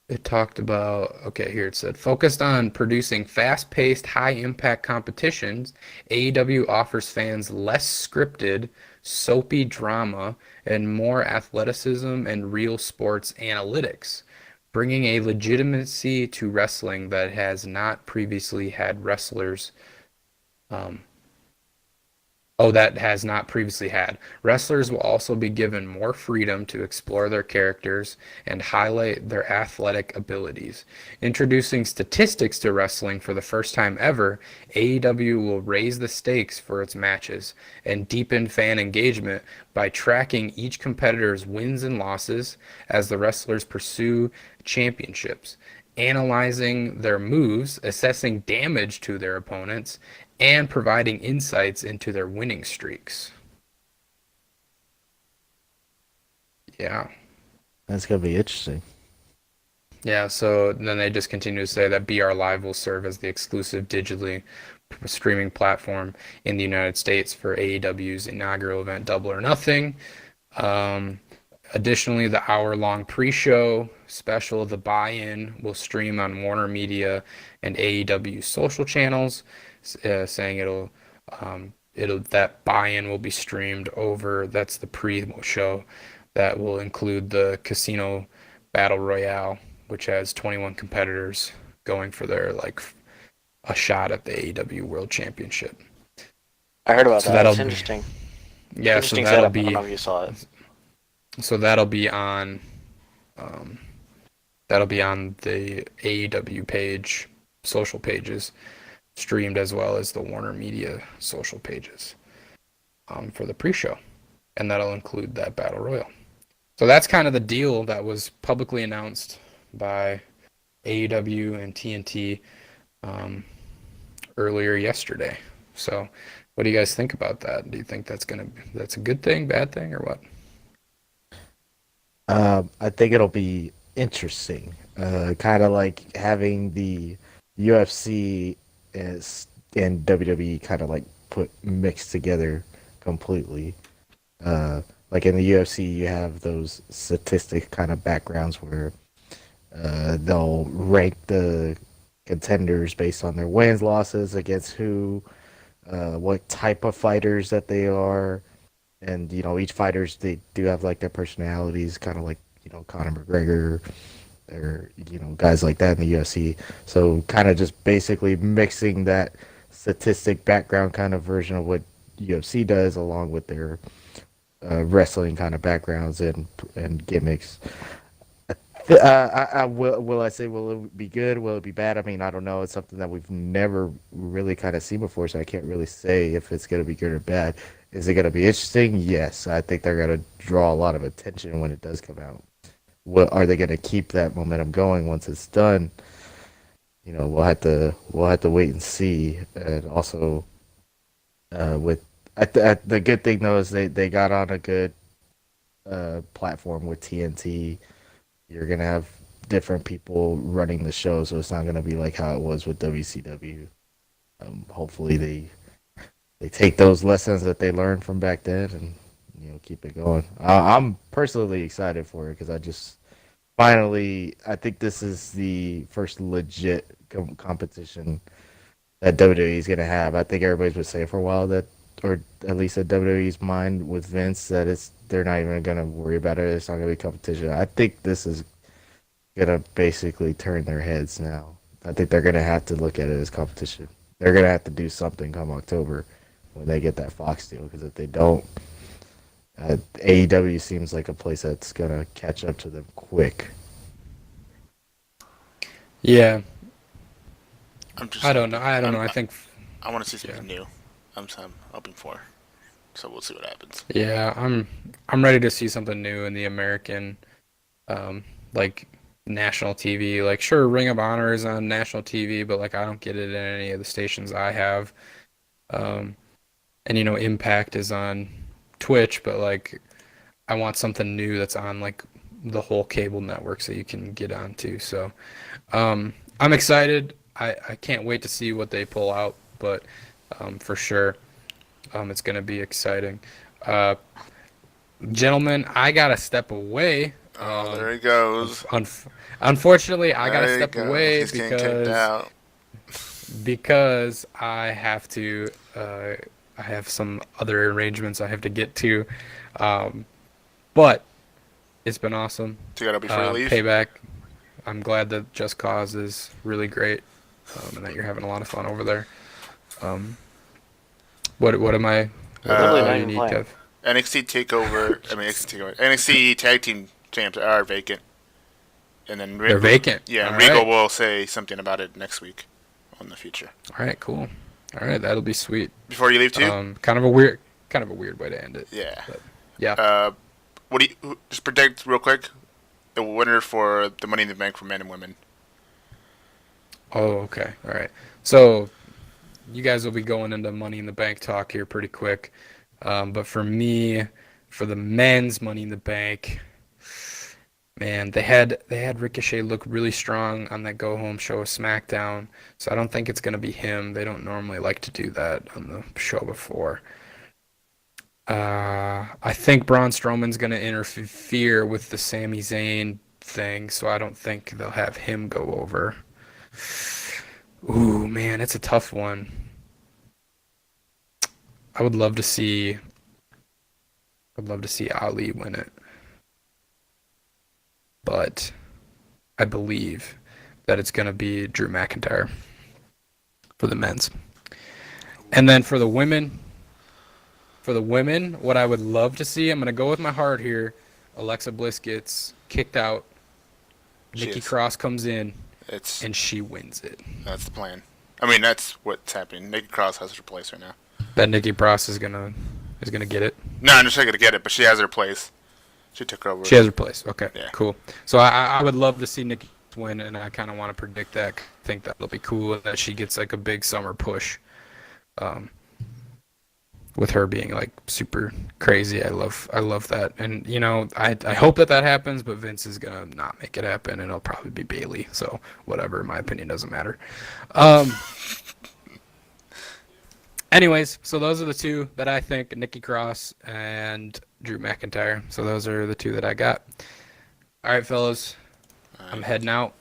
It talked about, okay, here it said, focused on producing fast-paced, high-impact competitions, AEW offers fans less scripted, soapy drama, and more athleticism and real sports analytics, bringing a legitimacy to wrestling that has not previously had wrestlers that has not previously had. Wrestlers will also be given more freedom to explore their characters and highlight their athletic abilities. Introducing statistics to wrestling for the first time ever, AEW will raise the stakes for its matches and deepen fan engagement by tracking each competitor's wins and losses as the wrestlers pursue championships, analyzing their moves, assessing damage to their opponents, and providing insights into their winning streaks. Yeah. That's gonna be interesting. Yeah, so then they just continue to say that BR Live will serve as the exclusive digitally streaming platform in the United States for AEW's inaugural event, Double or Nothing. Additionally, the hour-long pre-show special, The Buy-In, will stream on Warner Media and AEW social channels, saying that buy-in will be streamed over. That's the pre-show that will include the Casino Battle Royale, which has 21 competitors going for their a shot at the AEW World Championship. I heard about So that. It's that'll be- interesting. Yeah, Interesting so that'll setup. I don't be know if you saw it. on the AEW page, social pages. streamed as well as the Warner Media social pages for the pre-show, and that'll include that Battle Royal. So that's kind of the deal that was publicly announced by AEW and TNT earlier yesterday. So what do you guys think about that? Do you think that's a good thing, bad thing, or what? I think it'll be interesting. Kind of like having the UFC and WWE kind of like put mixed together completely. Like in the UFC, you have those statistic kind of backgrounds where they'll rank the contenders based on their wins, losses against who, what type of fighters that they are, and each fighters, they do have like their personalities, kind of like Conor McGregor or guys like that in the UFC. So kind of just basically mixing that statistic background kind of version of what UFC does along with their wrestling kind of backgrounds and gimmicks. Will I say, will it be good? Will it be bad? I mean, I don't know. It's something that we've never really kind of seen before, so I can't really say if it's going to be good or bad. Is it going to be interesting? Yes. I think they're going to draw a lot of attention when it does come out. Are they going to keep that momentum going once it's done? We'll have to wait and see. And also, the good thing though is they got on a good platform with TNT. You're gonna have different people running the show, so it's not gonna be like how it was with WCW. Hopefully they take those lessons that they learned from back then and keep it going. I'm personally excited for it because I think this is the first legit competition that WWE is gonna have. I think everybody's been saying for a while that, or at least at WWE's mind with Vince, that they're not even gonna worry about it. It's not gonna be competition. I think this is gonna basically turn their heads now. I think they're gonna have to look at it as competition. They're gonna have to do something come October when they get that Fox deal, because if they don't, AEW seems like a place that's gonna catch up to them quick. Yeah. I don't know. I think I want to see something new. I'm hoping for. So we'll see what happens. Yeah, I'm ready to see something new in the American, like national TV. Like, sure, Ring of Honor is on national TV, but like I don't get it in any of the stations I have. And Impact is on Twitch, but like I want something new that's on like the whole cable network so you can get onto. So I'm excited. I can't wait to see what they pull out, but for sure. It's going to be exciting. Gentlemen, I got to step away. There he goes. Unfortunately, I got to step goes. away He's getting kicked out. because I have to. I have some other arrangements I have to get to. But it's been awesome. So you got to before you leave? Payback. I'm glad that Just Cause is really great, and that you're having a lot of fun over there. What am I? Literally You need, playing. Kev? NXT NXT Tag Team Champs are vacant. And then They're vacant. Yeah, All Regal right. will say something about it next week on the future. All right, cool. All right, that'll be sweet. Before you leave too? Kind of a weird way to end it. Yeah. But, yeah. What do you just predict real quick the winner for the Money in the Bank for men and women? Oh, okay. All right. So you guys will be going into Money in the Bank talk here pretty quick. But for me, for the men's Money in the Bank, man, they had Ricochet look really strong on that go home show of SmackDown. So I don't think it's gonna be him. They don't normally like to do that on the show before. I think Braun Strowman's gonna interfere with the Sami Zayn thing, so I don't think they'll have him go over. Ooh, man, it's a tough one. I would love to see Ali win it. But I believe that it's going to be Drew McIntyre for the men's. And then for the women, what I would love to see, I'm going to go with my heart here. Alexa Bliss gets kicked out. Nikki Cross comes in and she wins it. That's the plan. I mean, that's what's happening. Nikki Cross has her place right now. That Nikki Cross is gonna get it. No, I'm just not gonna get it, but she has her place. She took her over. She has her place. Okay, Yeah. cool. So I would love to see Nikki win, and I kind of want to predict that. I think that'll be cool that she gets like a big summer push. With her being like super crazy, I love that, and you know, I hope that happens, but Vince is gonna not make it happen, and it'll probably be Bailey. So whatever, my opinion doesn't matter. Anyways, so those are the two that I think: Nikki Cross and Drew McIntyre. So those are the two that I got. All right, fellas, I'm heading out.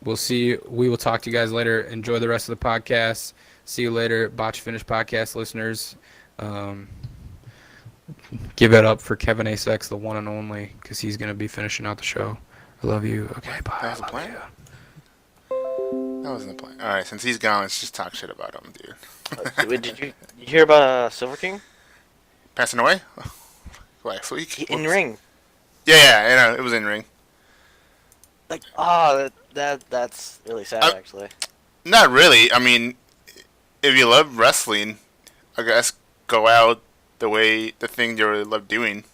We will talk to you guys later. Enjoy the rest of the podcast. See you later, Botched Finish Podcast listeners. Give it up for KevinAceX, the one and only, because he's going to be finishing out the show. I love you. Okay, bye. That was the plan? That wasn't the plan. Alright, since he's gone, let's just talk shit about him, dude. Wait, did you hear about Silver King? Passing away? Last week? In ring. Yeah, I know. It was in ring. Like, that's really sad, actually. Not really. I mean, if you love wrestling, I guess go out the thing you love doing.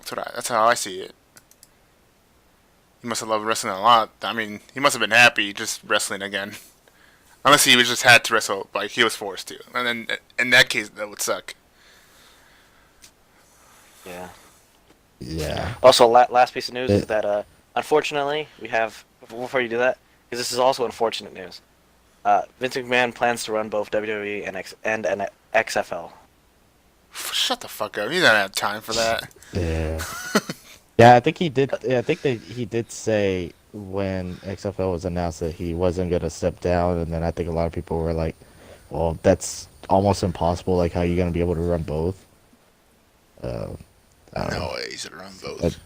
That's how I see it. He must have loved wrestling a lot. I mean, he must have been happy just wrestling again. Unless he just had to wrestle, like he was forced to. And then in that case, that would suck. Yeah. Yeah. Also, last piece of news is that unfortunately we have, before you do that, because this is also unfortunate news. Vince McMahon plans to run both WWE and XFL. Shut the fuck up. He doesn't have time for that. Yeah. Yeah, I think he did. I think that he did say when XFL was announced that he wasn't gonna step down, and then I think a lot of people were like, "Well, that's almost impossible. Like, how are you gonna be able to run both?" No way he's gonna run both.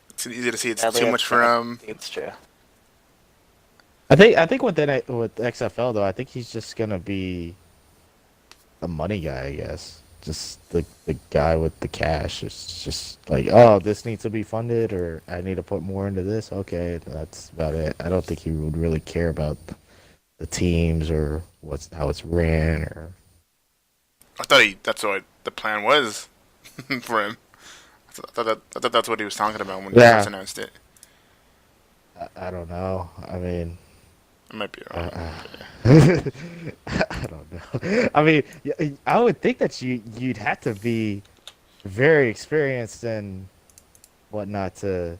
It's easy to see it's too much for him. It's true. I think with XFL though, I think he's just gonna be a money guy, I guess. Just the guy with the cash. It's just like, oh, this needs to be funded, or I need to put more into this. Okay, that's about it. I don't think he would really care about the teams or how it's ran. Or I thought that's what the plan was for him. I thought that's what he was talking about when he first announced it. I don't know. I mean, I might be wrong. I don't know. I mean, I would think that you'd have to be very experienced and whatnot to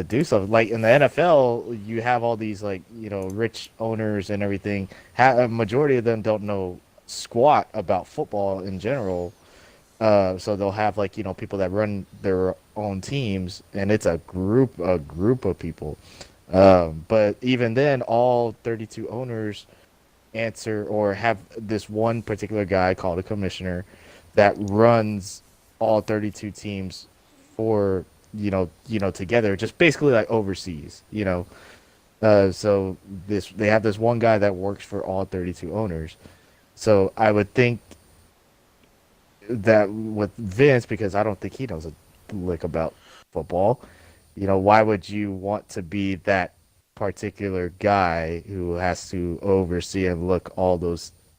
do something. Like in the NFL, you have all these rich owners and everything. A majority of them don't know squat about football in general. So they'll have people that run their own teams, and it's a group of people. But even then, all 32 owners answer or have this one particular guy called a commissioner that runs all 32 teams for together, just basically like overseas. So they have this one guy that works for all 32 owners. So I would think that with Vince, because I don't think he knows a lick about football, why would you want to be that particular guy who has to oversee and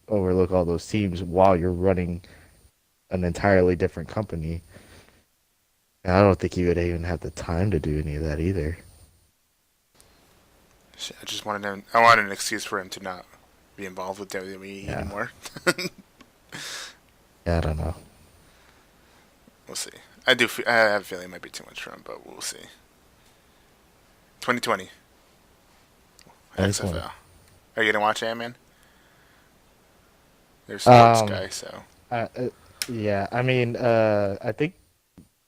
overlook all those teams while you're running an entirely different company? And I don't think he would even have the time to do any of that either. I wanted an excuse for him to not be involved with WWE anymore. Yeah, I don't know. We'll see. I have a feeling it might be too much for him, but we'll see. 2020. XFL. Are you gonna watch Ant-Man? You're a sports guy, so. Yeah, I mean, I think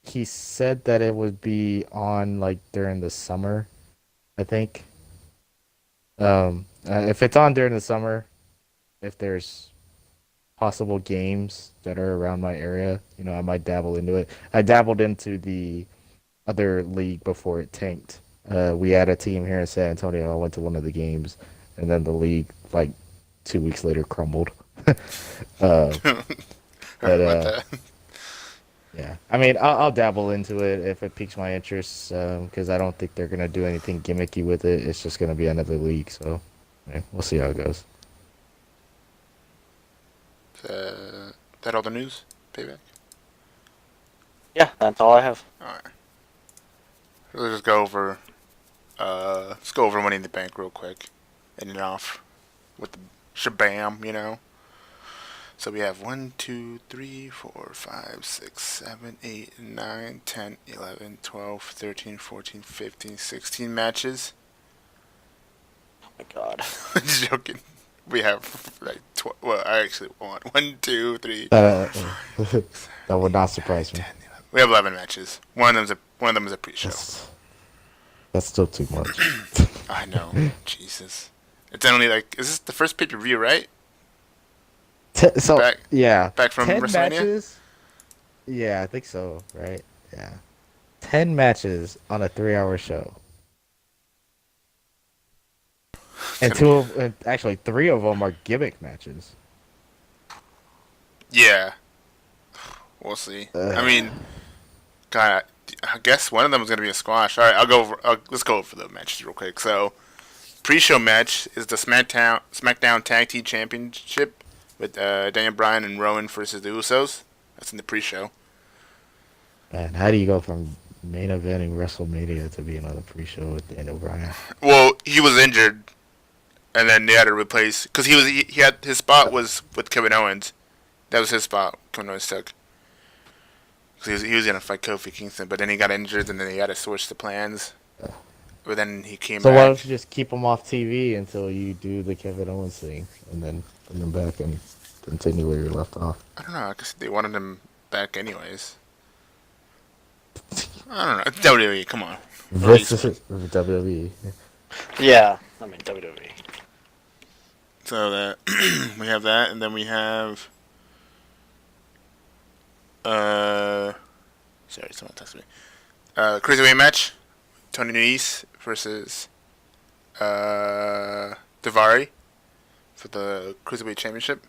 he said that it would be on during the summer. I think. If it's on during the summer, if there's possible games that are around my area, I might dabble into it. I dabbled into the other league before it tanked. We had a team here in San Antonio. I went to one of the games, and then the league 2 weeks later crumbled. But Yeah, I mean, I'll dabble into it if it piques my interest, because I don't think they're gonna do anything gimmicky with it. It's just gonna be another league, so yeah, we'll see how it goes. That all the news? Payback? Yeah, that's all I have. Alright. Let's just go over Money in the Bank real quick. And then off with the shabam, you know. So we have 1, 2, 3, 4, 5, 6, 7, 8, 9, 10, 11, 12, 13, 14, 15, 16 matches. Oh my god. Joking. We have like well, I actually want 1, 2, 3. That would not surprise me. 10, 11. We have 11 matches. One of them is a pre-show. That's still too much. I know. Jesus. It's only like, is this the first pay-per-view, right? So Back- yeah, back from 10 WrestleMania? matches. Yeah, I think so. Right? Yeah, 10 matches on a 3-hour show, and actually 3 of them are gimmick matches. Yeah. We'll see. I mean, God, I guess one of them is going to be a squash. All right, let's go over the matches real quick. So, pre-show match is the SmackDown Tag Team Championship with Daniel Bryan and Rowan versus the Usos. That's in the pre-show. Man, how do you go from main eventing WrestleMania to being on the pre-show with Daniel Bryan? Well, he was injured, and then they had to replace because he had his spot was with Kevin Owens. That was his spot. Kevin Owens took. Cause he was gonna fight Kofi Kingston, but then he got injured, and then they had to switch the plans. But then he came So back. why don't you just keep him off TV until you do the Kevin Owens thing, and then bring him back and continue where you left off? I don't know, because they wanted him back anyways. I don't know. It's WWE, come on. This is WWE. Yeah, I mean WWE. So that we have that, and then we have sorry, someone texted me. Cruiserweight match, Tony Nese versus Daivari for the Cruiserweight Championship.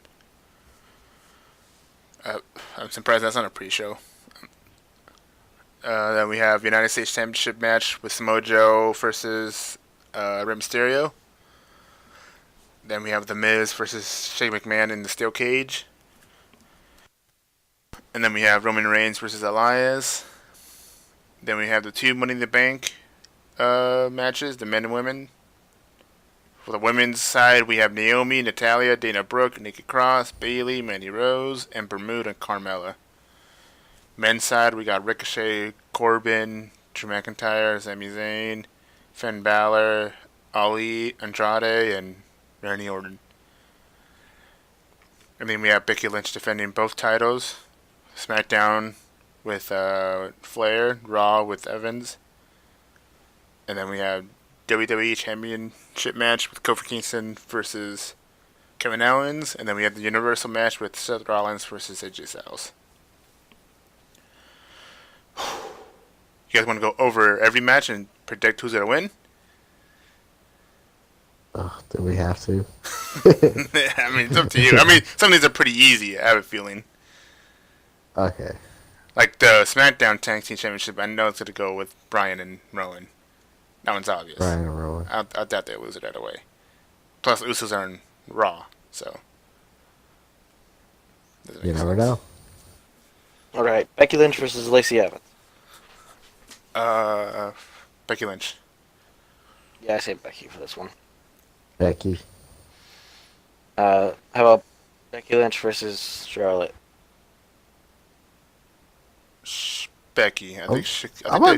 I'm surprised that's not a pre-show. Then we have United States Championship match with Samoa Joe versus Rey Mysterio. Then we have The Miz versus Shane McMahon in the steel cage. And then we have Roman Reigns versus Elias. Then we have the 2 Money in the Bank matches, the men and women. For the women's side, we have Naomi, Natalya, Dana Brooke, Nikki Cross, Bayley, Mandy Rose, Ember Moon, and Carmella. Men's side, we got Ricochet, Corbin, Drew McIntyre, Sami Zayn, Finn Balor, Ali, Andrade, and Randy Orton. And then we have Becky Lynch defending both titles. SmackDown with Flair, Raw with Evans. And then we have WWE Championship match with Kofi Kingston versus Kevin Owens. And then we have the Universal match with Seth Rollins versus AJ Styles. You guys want to go over every match and predict who's going to win? Oh, do we have to? I mean, it's up to you. I mean, some of these are pretty easy, I have a feeling. Okay. Like the SmackDown Tag Team Championship, I know it's going to go with Bryan and Rowan. That one's obvious. Bryan and Rowan. I doubt they'll lose it right away. Plus, the Usos are in Raw, so. You never know. Alright, Becky Lynch versus Lacey Evans. Becky Lynch. Yeah, I say Becky for this one. Becky. How about Becky Lynch versus Charlotte? Becky. I'm gonna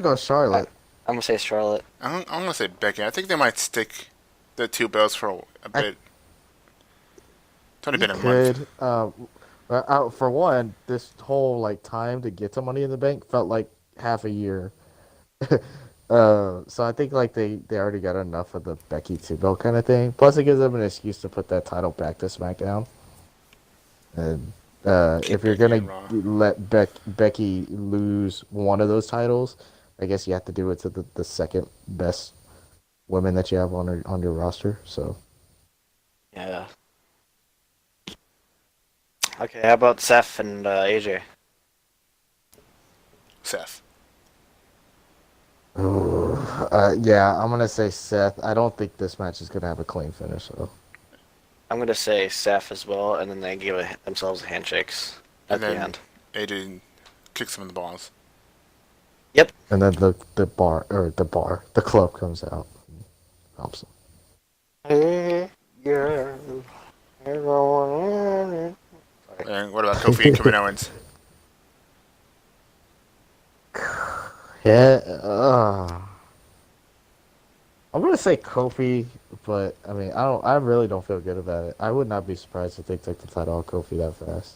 go Charlotte. I'm gonna say Charlotte. I'm gonna say Becky. I think they might stick the 2 belts for a bit. It's only been a month. For one, this whole time to get to Money in the Bank felt like half a year. So I think they already got enough of the Becky 2 belt kind of thing. Plus, it gives them an excuse to put that title back to SmackDown. And if you're gonna let Becky lose one of those titles, I guess you have to do it to the second best women that you have on your roster. So Yeah. Okay, how about Seth and AJ? Seth. Ooh, yeah, I'm gonna say Seth. I don't think this match is gonna have a clean finish though. I'm gonna say Seth as well, and then they give themselves handshakes at And the then end. AJ kicks him in the balls. Yep. And then the club comes out. And helps him. Hey, girl, everyone. And what about Kofi and Kevin Owens? Yeah, I'm gonna say Kofi, but I mean, I really don't feel good about it. I would not be surprised if they took the title off Kofi that fast.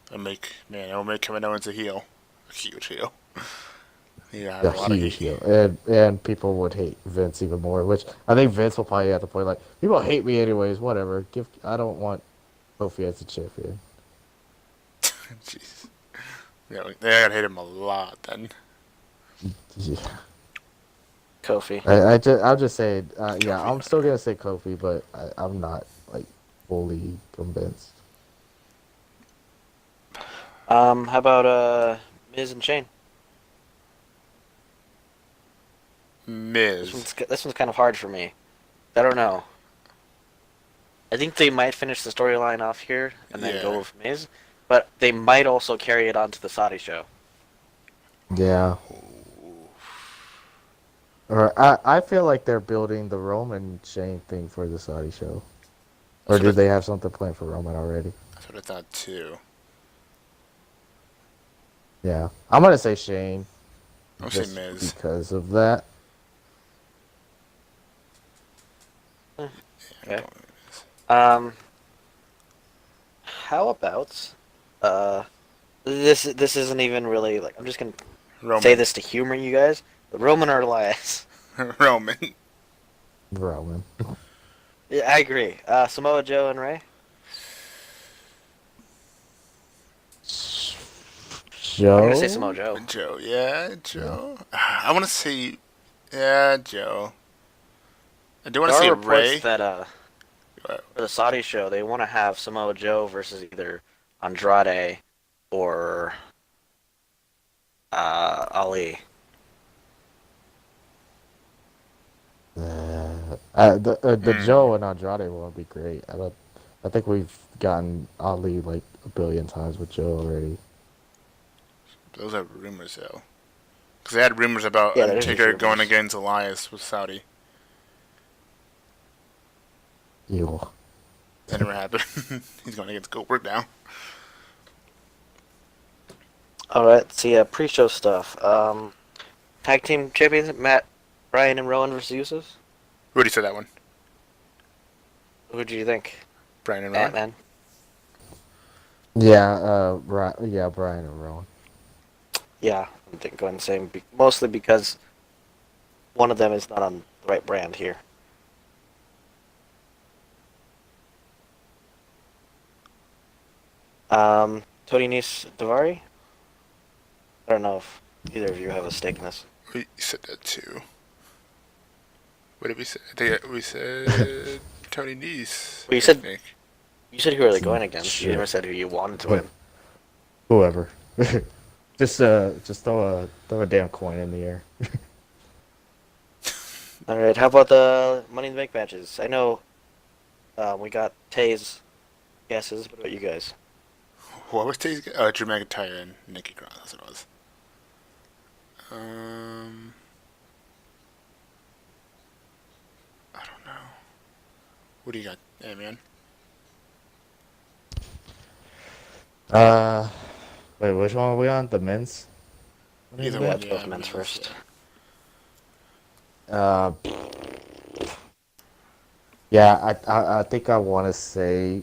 It'll make Kevin Owens a heel. A huge heel. Yeah, A a lot of huge heat. heel, and people would hate Vince even more. Which I think Vince will probably have to play like people hate me anyways. Whatever. I don't want Kofi as a champion. Jeez. Yeah, they gotta hate him a lot then. Yeah. Kofi. I'll just say, yeah, Kofi. I'm still gonna say Kofi, but I'm not like fully convinced. How about Miz and Shane? Miz. This one's kind of hard for me. I don't know. I think they might finish the storyline off here and then go with Miz, but they might also carry it on to the Saudi show. Yeah. Or I feel like they're building the Roman Shane thing for the Saudi show. Or did they have something planned for Roman already? That's what I thought too. Yeah. I'm gonna say Shane. I'll say Just Miz. because of that. Okay. How about this isn't even really like I'm just gonna Roman. say this to humor you guys. The Roman or Elias. Roman. Roman. Yeah, I agree. Samoa Joe and Ray. Joe. I'm gonna say Samoa Joe. Joe. Yeah, Joe. I want to say, Joe. I do want to There say are reports Ray. that for the Saudi show they want to have Samoa Joe versus either Andrade or Ali. The Joe and Andrade will be great. I think we've gotten Ali like a billion times with Joe already. Those are rumors, though. Because they had rumors about Yeah, that is Undertaker rumors. going against Elias with Saudi. Ew. That never happened. He's going against Goldberg now. All right, see pre-show stuff. Tag team champions Matt, Bryan, and Rowan versus Usos. Who already said that one? Who do you think? Brian and Rowan. Ant-Man. Yeah, Brian and Rowan. Yeah, I'm going the same. Mostly because one of them is not on the right brand here. Tony Nese Davari. I don't know if either of you have a stake in this. We said that too. What did we say? I think we said Tony Nese. Well, you I said- think. You said who are they going against? Shit. You never said who you wanted to win. Whoever. just throw a damn coin in the air. All right, how about the Money in the Bank matches? I know we got Tay's guesses. What about you guys? What was today's? Drew McIntyre and Nikki Cross. That's what it was. I don't know. What do you got, hey man? Wait, which one are we on? The men's? Either Yeah, one. it's both men's first. Yeah, I think I want to say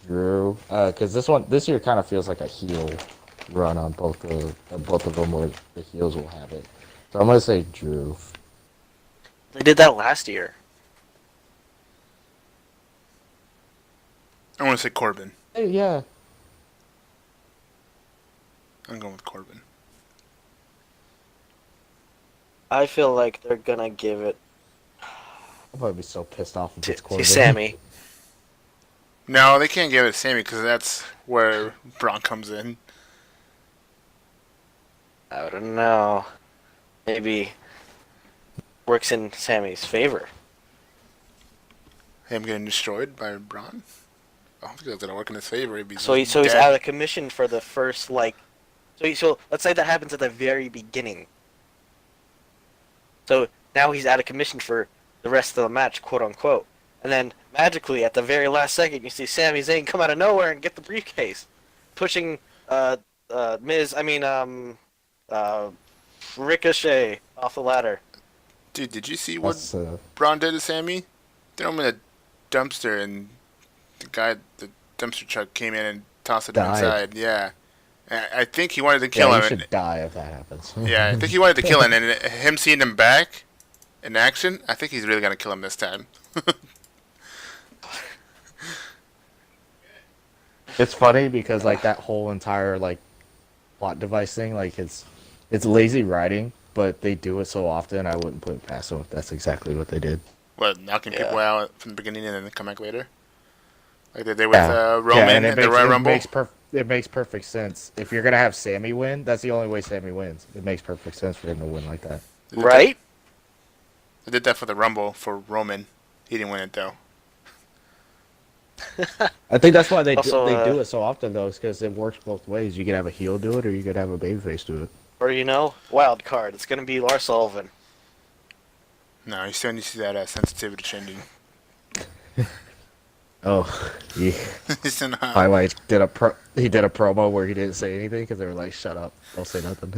Drew, because this year kind of feels like a heel run on both of them, where the heels will have it. So I'm gonna say Drew. They did that last year. I want to say Corbin. Hey, yeah, I'm going with Corbin. I feel like they're gonna give it I'll probably be so pissed off if it's to Corbin. Sammy. No, they can't give it to Sammy because that's where Braun comes in. I don't know. Maybe works in Sammy's favor. Him getting destroyed by Braun? I don't think that's gonna work in his favor. He'd be So he's dead. out of commission for the first So let's say that happens at the very beginning. So now he's out of commission for the rest of the match, quote unquote. And then magically at the very last second, you see Sami Zayn come out of nowhere and get the briefcase, pushing Ricochet off the ladder. Dude, did you see what That's, Braun did to Sammy? Threw him in a dumpster, and the dumpster truck came in and tossed him Died. inside. Yeah. I think he wanted to kill yeah, him. you should die if that happens. Yeah, I think he wanted to kill him, and him seeing him back in action, I think he's really gonna kill him this time. It's funny because like that whole entire like plot device thing, like it's lazy writing, but they do it so often. I wouldn't put it past them if that's exactly what they did. What, knocking Yeah. people out from the beginning and then come back later? Like they did with Roman and at the Royal Rumble? It makes perfect sense. If you're gonna have Sammy win, that's the only way Sammy wins. It makes perfect sense for him to win like that. Right? They did that for the Rumble for Roman. He didn't win it, though. I think that's why they Also, do it so often though, is because it works both ways. You could have a heel do it, or you could have a babyface do it. Or Wildcard. It's gonna be Lars Sullivan. No, you still need to see that sensitivity changing. Oh, yeah. He's in, Highlight did a promo where he didn't say anything because they were like, "Shut up, don't say nothing."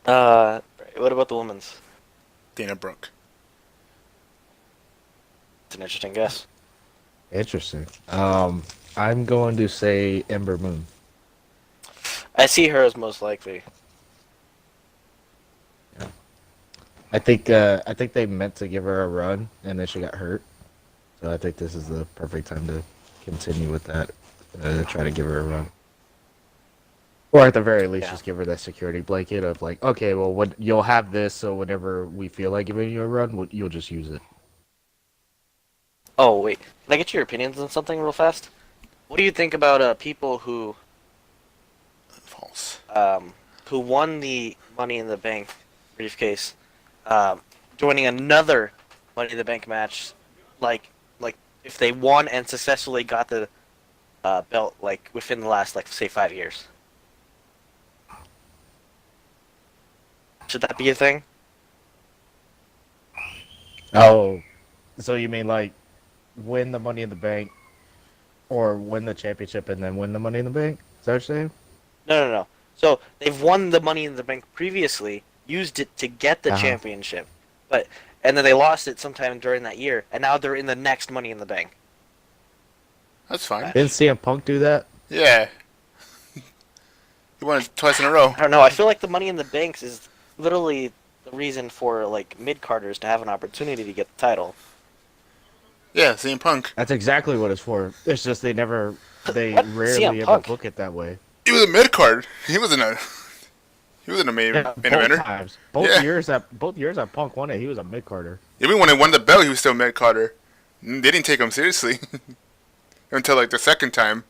What about the women's? Dana Brooke. It's an interesting guess. Interesting. I'm going to say Ember Moon. I see her as most likely. I think they meant to give her a run, and then she got hurt. So I think this is the perfect time to continue with that. To try to give her a run, or at the very least, Yeah. just give her that security blanket of like, okay, well, you'll have this, so whenever we feel like giving you a run, you'll just use it. Oh wait, can I get your opinions on something real fast? What do you think about people who False. won the Money in the Bank briefcase, joining another Money in the Bank match, like if they won and successfully got the belt like within the last say 5 years? Should that be a thing? Oh, so you mean like win the Money in the Bank, or win the championship and then win the Money in the Bank? Is that what you're saying? No. So they've won the Money in the Bank previously, used it to get the championship, and then they lost it sometime during that year, and now they're in the next Money in the Bank. That's fine. Didn't CM Punk do that? Yeah. He won it twice in a row. I don't know. I feel like the Money in the Banks is literally the reason for mid-carders to have an opportunity to get the title. Yeah, CM Punk. That's exactly what it's for. It's just they rarely CM ever Punk? book it that way. He was a mid card. He wasn't a main Both eventer. times. Both Yeah. years that Punk won it, he was a mid carder. Even when he won the belt, he was still mid carder. They didn't take him seriously until the second time.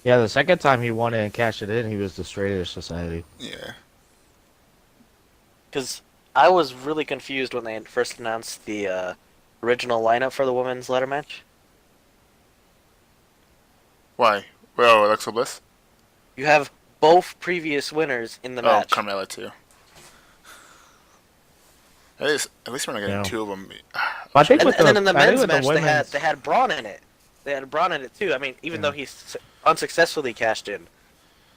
Yeah, the second time he won it and cashed it in, he was the straight edge society. Yeah. Because I was really confused when they first announced the original lineup for the women's ladder match. Why? Well, Alexa Bliss. You have both previous winners in the match. Carmella too. At least we're not getting Yeah. two of them. I think And then in the I think men's with the match, women's- they had Braun in it. They had Braun in it too. I mean, even though he's unsuccessfully cashed in.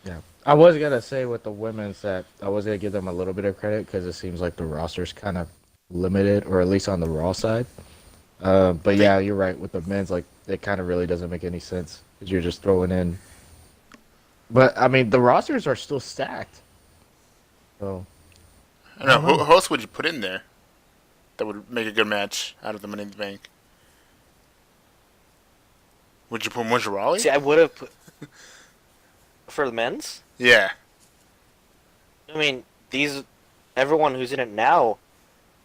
Yeah, I was gonna say with the women's that I was gonna give them a little bit of credit because it seems like the roster's kind of limited, or at least on the Raw side. But yeah, you're right. With the men's, it kind of really doesn't make any sense because you're just throwing in. But I mean, the rosters are still stacked. So I don't know. Who else would you put in there that would make a good match out of the Money in the Bank? Would you put Mojo Rawley? See, I would have put for the men's. Yeah. I mean, everyone who's in it now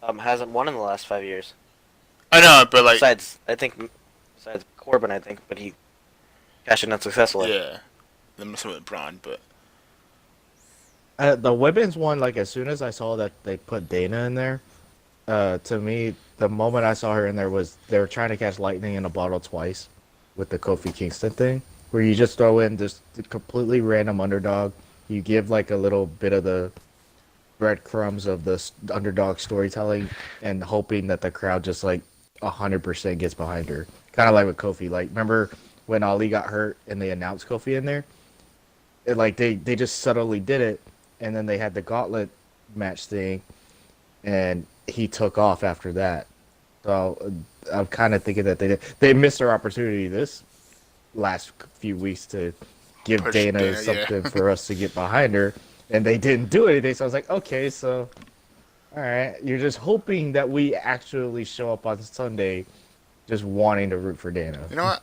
hasn't won in the last 5 years. I know, but Besides Corbin, I think, but he cash in unsuccessfully. Yeah. Then some with Braun, but The women's one, like as soon as I saw that they put Dana in there, to me, the moment I saw her in there was they were trying to catch lightning in a bottle twice with the Kofi Kingston thing, where you just throw in just a completely random underdog. You give like a little bit of the breadcrumbs of the underdog storytelling and hoping that the crowd just like 100% gets behind her. Kind of like with Kofi. Like, remember when Ali got hurt and they announced Kofi in there? Like they just subtly did it, and then they had the gauntlet match thing, and he took off after that. So I'm kind of thinking that they missed their opportunity this last few weeks to give Push Dana Dana, something yeah. for us to get behind her, and they didn't do anything. So I was like, okay, so all right, you're just hoping that we actually show up on Sunday, just wanting to root for Dana. you know what?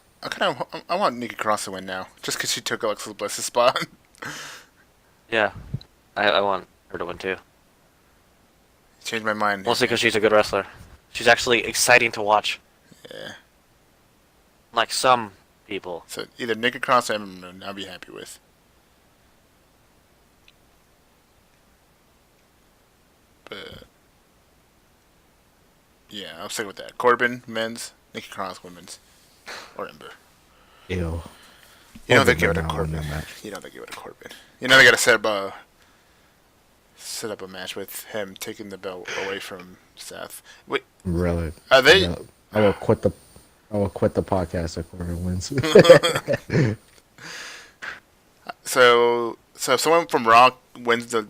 I want Nikki Cross to win now, just because she took Alexa Bliss's spot. Yeah, I want her to win too. Changed my mind. Mostly because she's a good wrestler. She's actually exciting to watch. Yeah. Like some people. So either Nikki Cross or Ember Moon, I'll be happy with. But yeah, I'll stick with that. Corbin men's, Nikki Cross women's, or Ember. Ew. You know they Corbin give it a would not win Corbin. that match. You know they give it a Corbin. You know they gotta set up a match with him taking the belt away from Seth. Wait, Really? are they? Yeah. I will quit the podcast if Corbin wins. So if someone from Raw wins the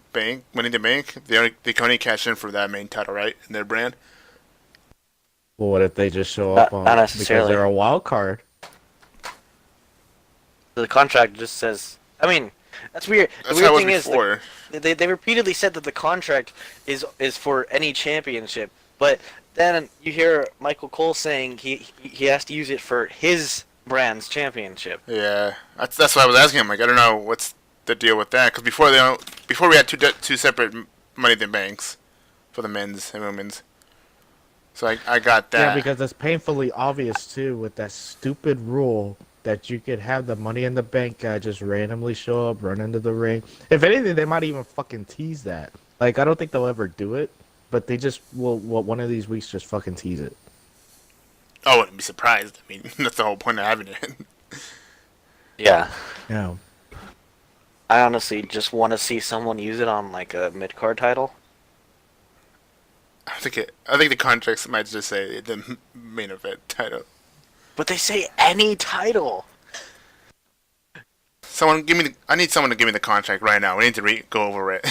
winning the bank, they can only cash in for that main title, right? In their brand. Well, what if they just show up Not on because necessarily. they're a wild card? The contract just says. I mean, that's weird. The That's how weird it was thing before. is, they repeatedly said that the contract is for any championship, but then you hear Michael Cole saying he has to use it for his brand's championship. Yeah, that's why I was asking him. Like, I don't know what's the deal with that, because before we had two separate Money in the Banks for the men's and women's. So I got that. Yeah, because it's painfully obvious too with that stupid rule that you could have the Money in the Bank guy just randomly show up, run into the ring. If anything, they might even fucking tease that. Like, I don't think they'll ever do it, but they just will. One of these weeks just fucking tease it. I wouldn't be surprised. I mean, that's the whole point of having it. Yeah. Yeah. I honestly just want to see someone use it on like a mid card title. I think the contracts might just say the main event title. But they say any title. I need someone to give me the contract right now. We need to go over it.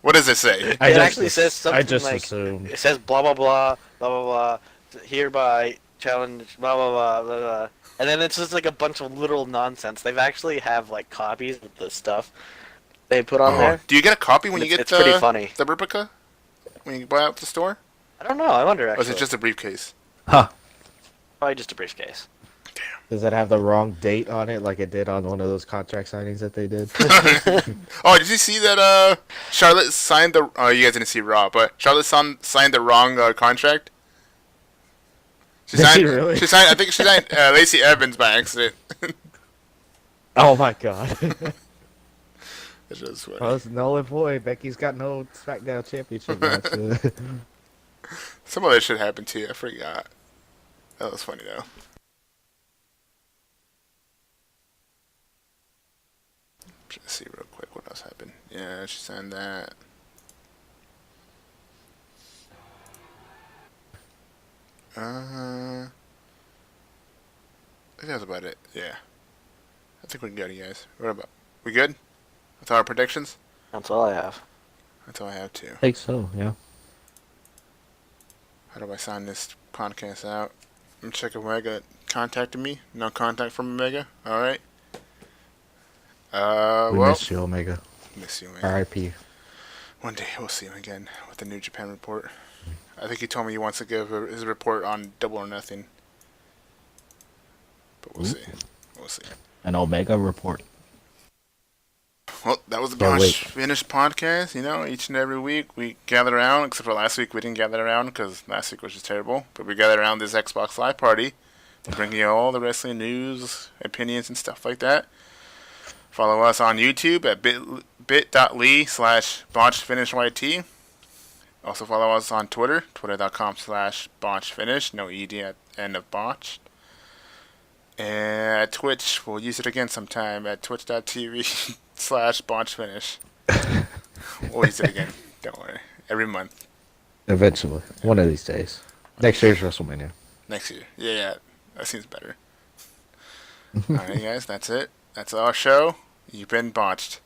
What does it say? It actually says something I just like assumed. it says blah blah blah blah blah blah. Hereby challenge blah blah blah blah blah. And then it's just like a bunch of little nonsense. They've actually have like copies of the stuff they put on there. Do you get a copy when you get It's pretty funny. the replica? When you buy it at the store? I don't know. I wonder Or actually. is it just a briefcase? Huh. Probably just a briefcase. Does it have the wrong date on it like it did on one of those contract signings that they did? Oh, did you see that Charlotte signed the... Oh, you guys didn't see Raw, but Charlotte signed the wrong contract. Did she really? I think she signed Lacey Evans by accident. Oh my god. It's just funny. Well, it's null and void. Becky's got no SmackDown Championship match. Some of that shit happened to you. I forgot. That was funny, though. Let's see real quick what else happened. Yeah, she signed that. I think that's about it. Yeah. I think we're good, you guys. What about? We good? That's all our predictions? That's all I have. That's all I have, too. I think so, yeah. How do I sign this podcast out? I'm checking if Omega contacted me. No contact from Omega. Alright. We Well. miss you, Omega. Miss you, man. R.I.P. One day we'll see him again with the New Japan report. I think he told me he wants to give his report on Double or Nothing. But we'll see. We'll see. An Omega report. Well, that was the Can't wait. Botched Finish Podcast. You know, each and every week we gather around, except for last week we didn't gather around because last week was just terrible. But we gathered around this Xbox Live party bringing you all the wrestling news, opinions, and stuff like that. Follow us on YouTube at bit.ly/botchedfinishyt. Also follow us on Twitter, twitter.com/botchedfinish, no ED at end of botched. And at Twitch, we'll use it again sometime at twitch.tv/botchedfinish. We'll use it again, don't worry. Every month. Eventually. One of these days. Next year's WrestleMania. Next year. Yeah, that seems better. Alright, guys, that's it. That's our show. You've been botched.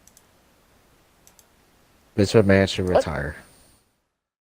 This man should retire.